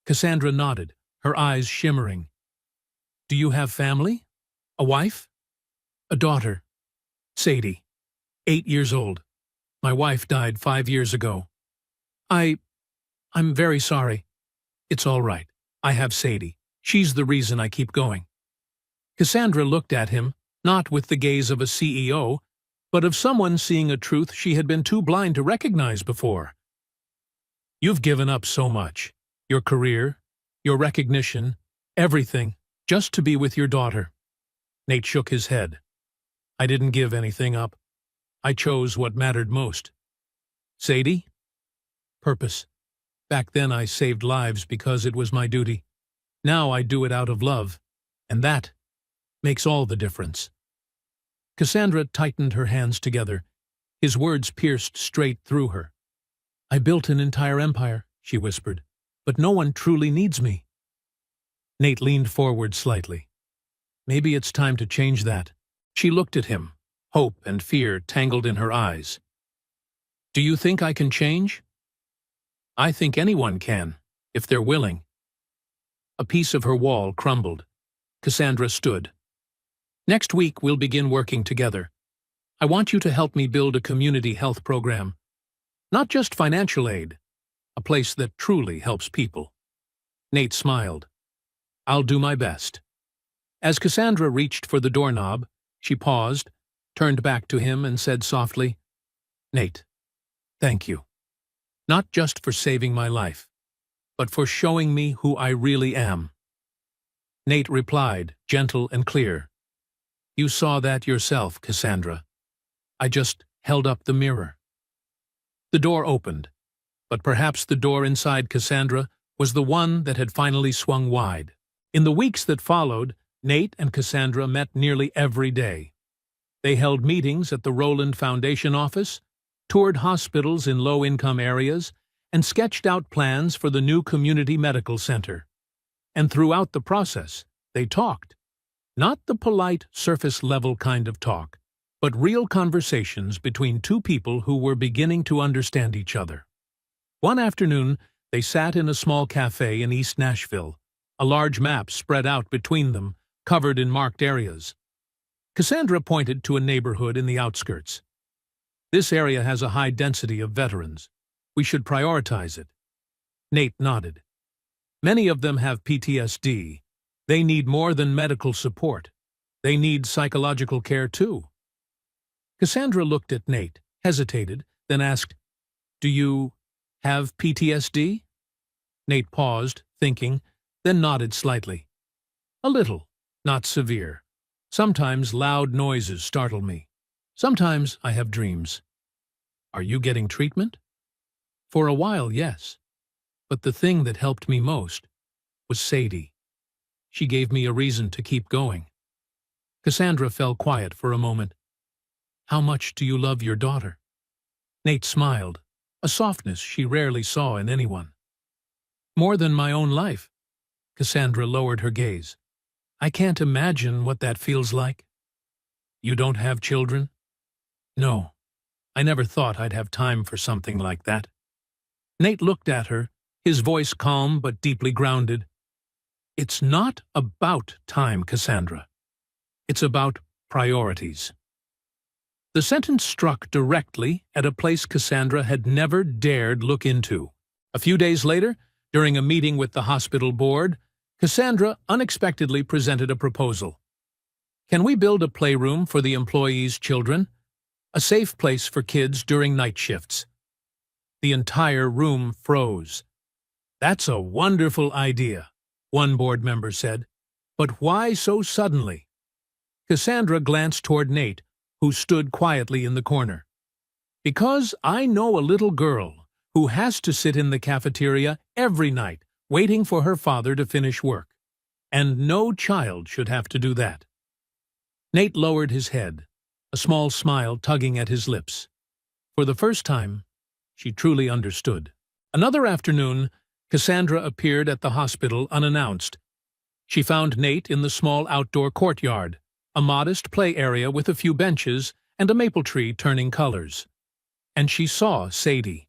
Cassandra nodded, her eyes shimmering. "Do you have family? A wife?" "A daughter. Sadie. 8 years old. My wife died 5 years ago. I'm very sorry." "It's all right. I have Sadie. She's the reason I keep going." Cassandra looked at him, not with the gaze of a CEO, but of someone seeing a truth she had been too blind to recognize before. "You've given up so much. Your career, your recognition, everything, just to be with your daughter." Nate shook his head. "I didn't give anything up. I chose what mattered most." "Sadie?" "Purpose. Back then I saved lives because it was my duty. Now I do it out of love, and that makes all the difference." Cassandra tightened her hands together. His words pierced straight through her. "I built an entire empire," she whispered, "but no one truly needs me." Nate leaned forward slightly. "Maybe it's time to change that." She looked at him, hope and fear tangled in her eyes. "Do you think I can change?" "I think anyone can, if they're willing." A piece of her wall crumbled. Cassandra stood. "Next week we'll begin working together. I want you to help me build a community health program. Not just financial aid, a place that truly helps people." Nate smiled. "I'll do my best." As Cassandra reached for the doorknob, she paused, turned back to him and said softly, "Nate, thank you. Not just for saving my life, but for showing me who I really am." Nate replied, gentle and clear, "You saw that yourself, Cassandra. I just held up the mirror." The door opened, but perhaps the door inside Cassandra was the one that had finally swung wide. In the weeks that followed, Nate and Cassandra met nearly every day. They held meetings at the Rowland Foundation office, toured hospitals in low-income areas, and sketched out plans for the new community medical center. And throughout the process, they talked. Not the polite, surface-level kind of talk, but real conversations between two people who were beginning to understand each other. One afternoon, they sat in a small cafe in East Nashville, a large map spread out between them, covered in marked areas. Cassandra pointed to a neighborhood in the outskirts. "This area has a high density of veterans. We should prioritize it." Nate nodded. "Many of them have PTSD. They need more than medical support. They need psychological care too." Cassandra looked at Nate, hesitated, then asked, "Do you have PTSD?" Nate paused, thinking, then nodded slightly. "A little, not severe. Sometimes loud noises startle me. Sometimes I have dreams." "Are you getting treatment?" "For a while, yes. But the thing that helped me most was Sadie. She gave me a reason to keep going." Cassandra fell quiet for a moment. "How much do you love your daughter?" Nate smiled, a softness she rarely saw in anyone. "More than my own life." Cassandra lowered her gaze. "I can't imagine what that feels like." "You don't have children?" "No. I never thought I'd have time for something like that." Nate looked at her, his voice calm but deeply grounded. "It's not about time, Cassandra. It's about priorities." The sentence struck directly at a place Cassandra had never dared look into. A few days later, during a meeting with the hospital board, Cassandra unexpectedly presented a proposal. "Can we build a playroom for the employees' children? A safe place for kids during night shifts?" The entire room froze. "That's a wonderful idea," one board member said. "But why so suddenly?" Cassandra glanced toward Nate, who stood quietly in the corner. "Because I know a little girl who has to sit in the cafeteria every night waiting for her father to finish work. And no child should have to do that." Nate lowered his head, a small smile tugging at his lips. For the first time, she truly understood. Another afternoon, Cassandra appeared at the hospital unannounced. She found Nate in the small outdoor courtyard, a modest play area with a few benches and a maple tree turning colors. And she saw Sadie.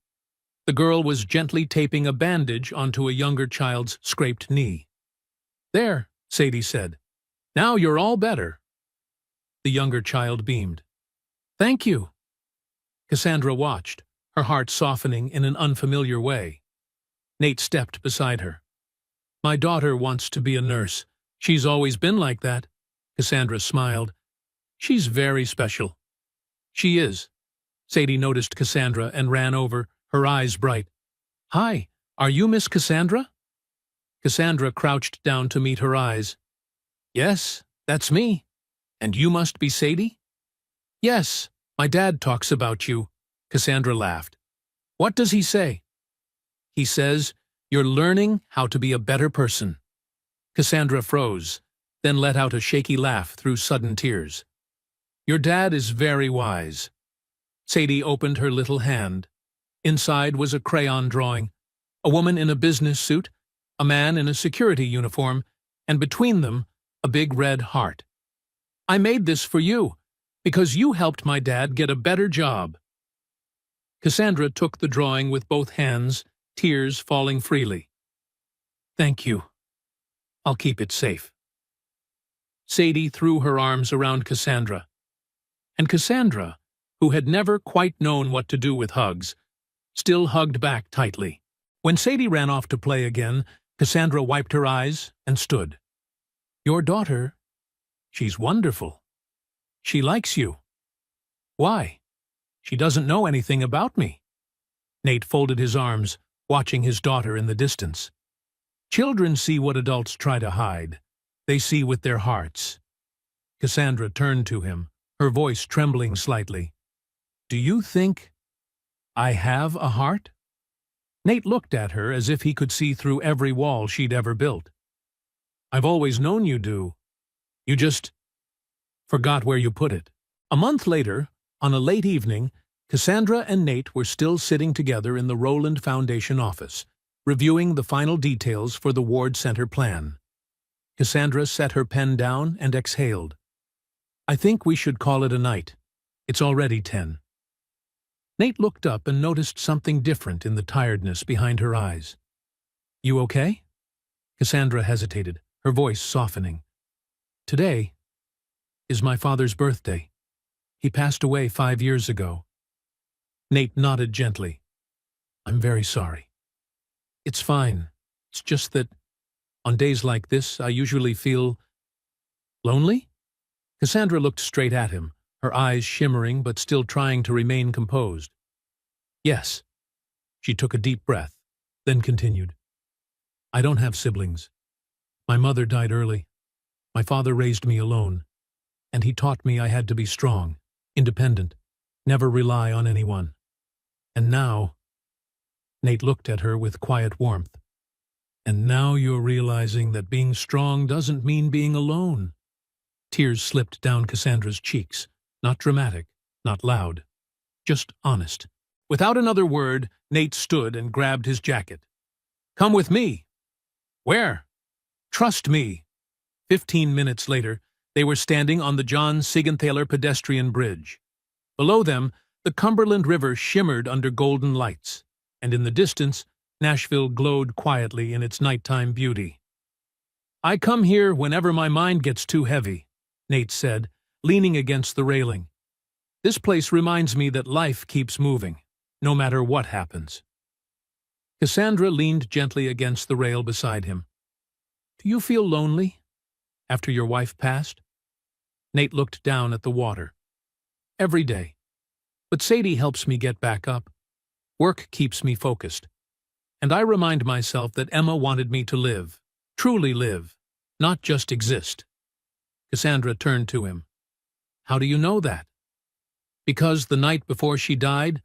The girl was gently taping a bandage onto a younger child's scraped knee. "There," Sadie said. "Now you're all better." The younger child beamed. "Thank you." Cassandra watched, her heart softening in an unfamiliar way. Nate stepped beside her. "My daughter wants to be a nurse. She's always been like that." Cassandra smiled. "She's very special." "She is." Sadie noticed Cassandra and ran over, her eyes bright. "Hi, are you Miss Cassandra?" Cassandra crouched down to meet her eyes. "Yes, that's me. And you must be Sadie?" "Yes, my dad talks about you." Cassandra laughed. "What does he say?" "He says, you're learning how to be a better person." Cassandra froze, then let out a shaky laugh through sudden tears. "Your dad is very wise." Sadie opened her little hand. Inside was a crayon drawing, a woman in a business suit, a man in a security uniform, and between them, a big red heart. "I made this for you, because you helped my dad get a better job." Cassandra took the drawing with both hands, tears falling freely. "Thank you. I'll keep it safe." Sadie threw her arms around Cassandra. And Cassandra, who had never quite known what to do with hugs, still hugged back tightly. When Sadie ran off to play again, Cassandra wiped her eyes and stood. "Your daughter, she's wonderful. She likes you." "Why? She doesn't know anything about me." Nate folded his arms, watching his daughter in the distance. "Children see what adults try to hide. They see with their hearts." Cassandra turned to him, her voice trembling slightly. "Do you think I have a heart?" Nate looked at her as if he could see through every wall she'd ever built. "I've always known you do. You just forgot where you put it." A month later, on a late evening, Cassandra and Nate were still sitting together in the Rowland Foundation office, reviewing the final details for the Ward Center plan. Cassandra set her pen down and exhaled. "I think we should call it a night. It's already 10. Nate looked up and noticed something different in the tiredness behind her eyes. "You okay?" Cassandra hesitated, her voice softening. "Today is my father's birthday. He passed away 5 years ago." Nate nodded gently. "I'm very sorry." "It's fine. It's just that on days like this, I usually feel lonely." Cassandra looked straight at him, her eyes shimmering but still trying to remain composed. "Yes." She took a deep breath, then continued. "I don't have siblings. My mother died early. My father raised me alone, and he taught me I had to be strong, independent, never rely on anyone. And now—" Nate looked at her with quiet warmth. "And now you're realizing that being strong doesn't mean being alone." Tears slipped down Cassandra's cheeks, not dramatic, not loud, just honest. Without another word, Nate stood and grabbed his jacket. "Come with me." "Where?" "Trust me." 15 minutes later, they were standing on the John Siegenthaler pedestrian bridge. Below them, the Cumberland River shimmered under golden lights, and in the distance, Nashville glowed quietly in its nighttime beauty. "I come here whenever my mind gets too heavy," Nate said, leaning against the railing. "This place reminds me that life keeps moving, no matter what happens." Cassandra leaned gently against the rail beside him. "Do you feel lonely after your wife passed?" Nate looked down at the water. "Every day. But Sadie helps me get back up. Work keeps me focused. And I remind myself that Emma wanted me to live, truly live, not just exist." Cassandra turned to him. "How do you know that?" "Because the night before she died,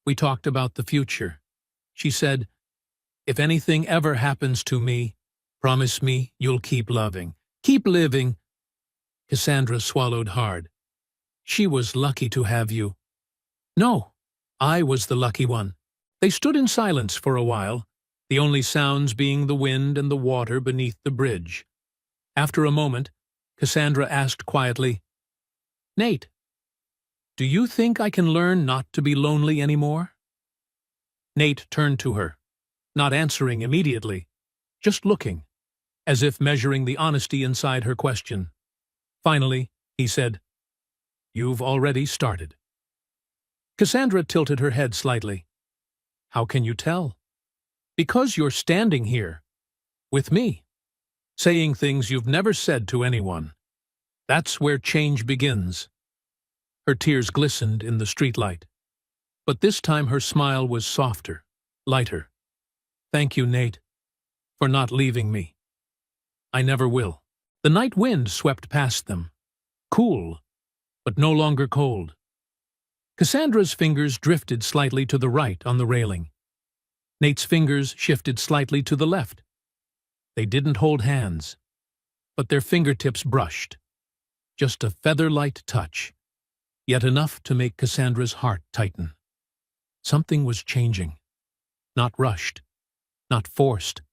we talked about the future. She said, 'If anything ever happens to me, promise me you'll keep loving, keep living.'" Cassandra swallowed hard. She was lucky to have you. No, I was the lucky one. They stood in silence for a while, the only sounds being the wind and the water beneath the bridge. After a moment, Cassandra asked quietly, "Nate, do you think I can learn not to be lonely anymore?" Nate turned to her, not answering immediately, just looking, as if measuring the honesty inside her question. Finally, he said, "You've already started." Cassandra tilted her head slightly. "How can you tell?" "Because you're standing here, with me, saying things you've never said to anyone. That's where change begins." Her tears glistened in the streetlight, but this time her smile was softer, lighter. "Thank you, Nate, for not leaving me. I never will." The night wind swept past them, cool, but no longer cold. Cassandra's fingers drifted slightly to the right on the railing. Nate's fingers shifted slightly to the left. They didn't hold hands, but their fingertips brushed. Just a feather-light touch, yet enough to make Cassandra's heart tighten. Something was changing. Not rushed, not forced.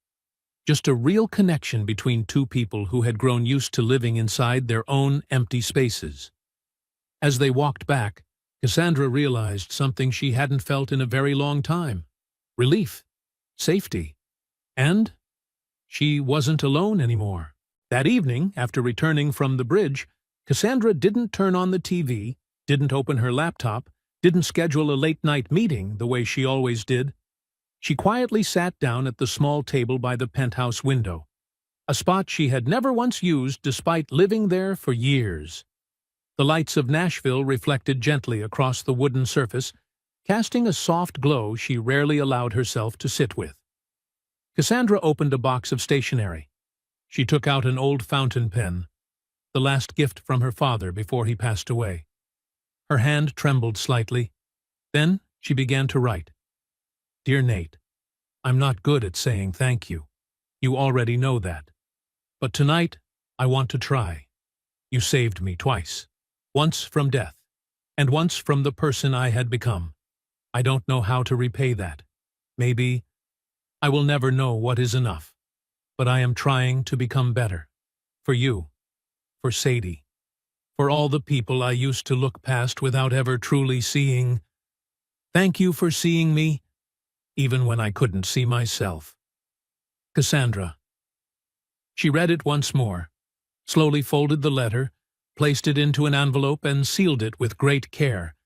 Just a real connection between two people who had grown used to living inside their own empty spaces. As they walked back, Cassandra realized something she hadn't felt in a very long time. Relief, safety, and she wasn't alone anymore. That evening, after returning from the bridge, Cassandra didn't turn on the TV, didn't open her laptop, didn't schedule a late-night meeting the way she always did. She quietly sat down at the small table by the penthouse window, a spot she had never once used despite living there for years. The lights of Nashville reflected gently across the wooden surface, casting a soft glow she rarely allowed herself to sit with. Cassandra opened a box of stationery. She took out an old fountain pen, the last gift from her father before he passed away. Her hand trembled slightly. Then she began to write. "Dear Nate, I'm not good at saying thank you. You already know that. But tonight, I want to try. You saved me twice. Once from death, and once from the person I had become. I don't know how to repay that. Maybe I will never know what is enough. But I am trying to become better. For you, for Sadie, for all the people I used to look past without ever truly seeing. Thank you for seeing me, even when I couldn't see myself. Cassandra." She read it once more, slowly folded the letter, placed it into an envelope and sealed it with great care,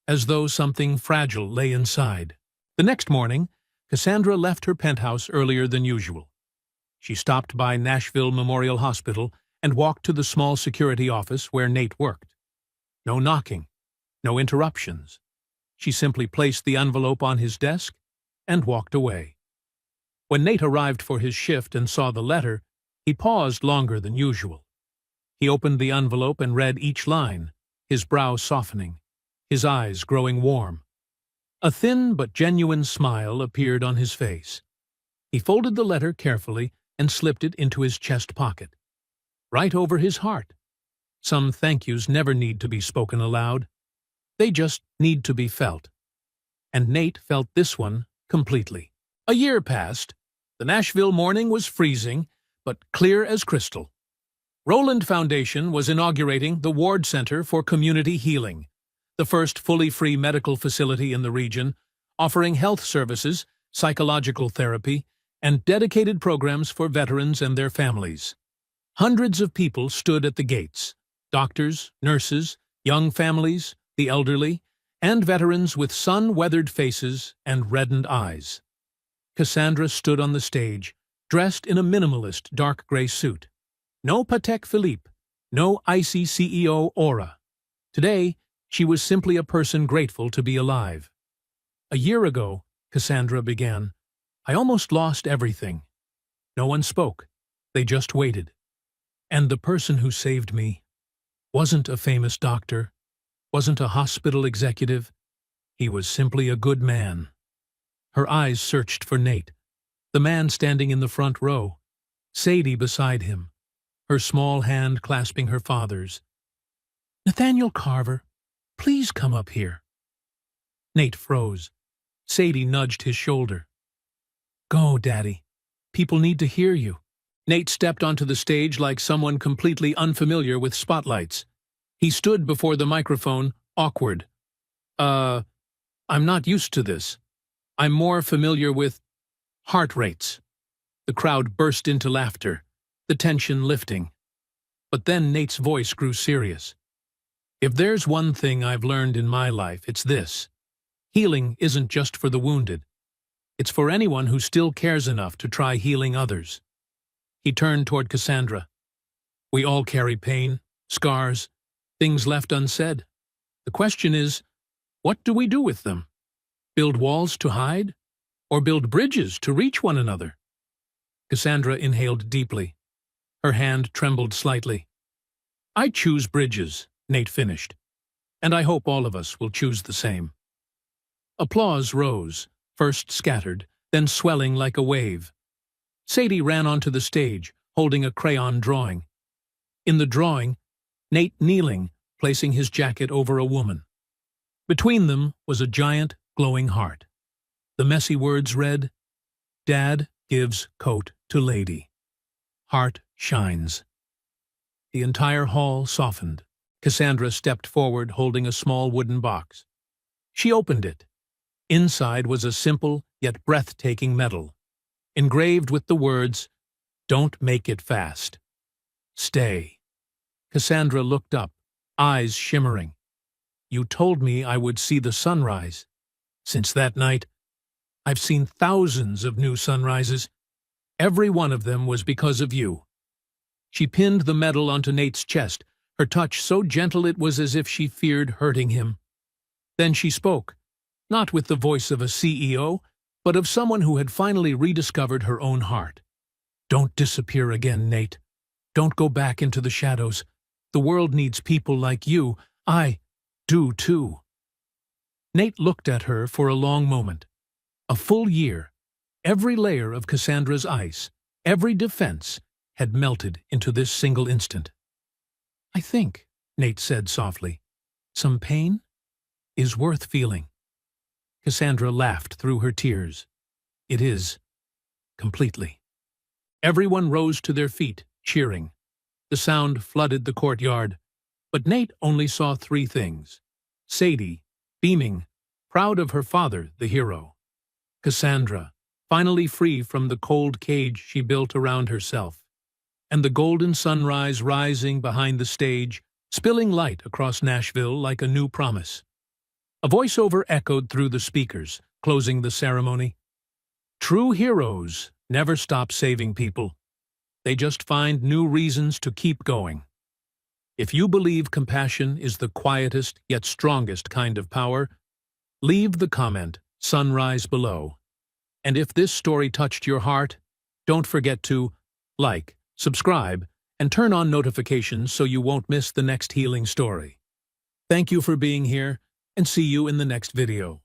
as though something fragile lay inside. The next morning, Cassandra left her penthouse earlier than usual. She stopped by Nashville Memorial Hospital and walked to the small security office where Nate worked. No knocking, no interruptions. She simply placed the envelope on his desk and walked away. When Nate arrived for his shift and saw the letter, he paused longer than usual. He opened the envelope and read each line, his brow softening, his eyes growing warm. A thin but genuine smile appeared on his face. He folded the letter carefully and slipped it into his chest pocket, right over his heart. Some thank yous never need to be spoken aloud. They just need to be felt. And Nate felt this one completely. A year passed. The Nashville morning was freezing, but clear as crystal. Roland Foundation was inaugurating the Ward Center for Community Healing, the first fully free medical facility in the region, offering health services, psychological therapy, and dedicated programs for veterans and their families. Hundreds of people stood at the gates: doctors, nurses, young families, the elderly, and veterans with sun-weathered faces and reddened eyes. Cassandra stood on the stage, dressed in a minimalist dark gray suit. No Patek Philippe, no icy CEO aura. Today, she was simply a person grateful to be alive. "A year ago," Cassandra began, "I almost lost everything. No one spoke. They just waited. And the person who saved me wasn't a famous doctor, wasn't a hospital executive. He was simply a good man." Her eyes searched for Nate, the man standing in the front row, Sadie beside him, her small hand clasping her father's. "Nathaniel Carver, please come up here." Nate froze. Sadie nudged his shoulder. "Go, Daddy. People need to hear you." Nate stepped onto the stage like someone completely unfamiliar with spotlights. He stood before the microphone, awkward. I'm not used to this. I'm more familiar with heart rates." The crowd burst into laughter, the tension lifting. But then Nate's voice grew serious. "If there's one thing I've learned in my life, it's this. Healing isn't just for the wounded. It's for anyone who still cares enough to try healing others." He turned toward Cassandra. "We all carry pain, scars, things left unsaid. The question is, what do we do with them? Build walls to hide? Or build bridges to reach one another?" Cassandra inhaled deeply. Her hand trembled slightly. "I choose bridges," Nate finished. "And I hope all of us will choose the same." Applause rose, first scattered, then swelling like a wave. Sadie ran onto the stage, holding a crayon drawing. In the drawing, Nate kneeling, placing his jacket over a woman. Between them was a giant, glowing heart. The messy words read, "Dad gives coat to lady. Heart shines." The entire hall softened. Cassandra stepped forward, holding a small wooden box. She opened it. Inside was a simple yet breathtaking medal, engraved with the words, "Don't make it fast. Stay." Cassandra looked up, eyes shimmering. "You told me I would see the sunrise. Since that night, I've seen thousands of new sunrises. Every one of them was because of you." She pinned the medal onto Nate's chest, her touch so gentle it was as if she feared hurting him. Then she spoke, not with the voice of a CEO, but of someone who had finally rediscovered her own heart. "Don't disappear again, Nate. Don't go back into the shadows. The world needs people like you. I do too." Nate looked at her for a long moment. A full year, every layer of Cassandra's ice, every defense, had melted into this single instant. "I think," Nate said softly, "some pain is worth feeling." Cassandra laughed through her tears. "It is. Completely." Everyone rose to their feet, cheering. The sound flooded the courtyard, but Nate only saw three things. Sadie, beaming, proud of her father, the hero. Cassandra, finally free from the cold cage she built around herself. And the golden sunrise rising behind the stage, spilling light across Nashville like a new promise. A voiceover echoed through the speakers, closing the ceremony. "True heroes never stop saving people. They just find new reasons to keep going." If you believe compassion is the quietest yet strongest kind of power, leave the comment, "Sunrise," below. And if this story touched your heart, don't forget to like, subscribe, and turn on notifications so you won't miss the next healing story. Thank you for being here, and see you in the next video.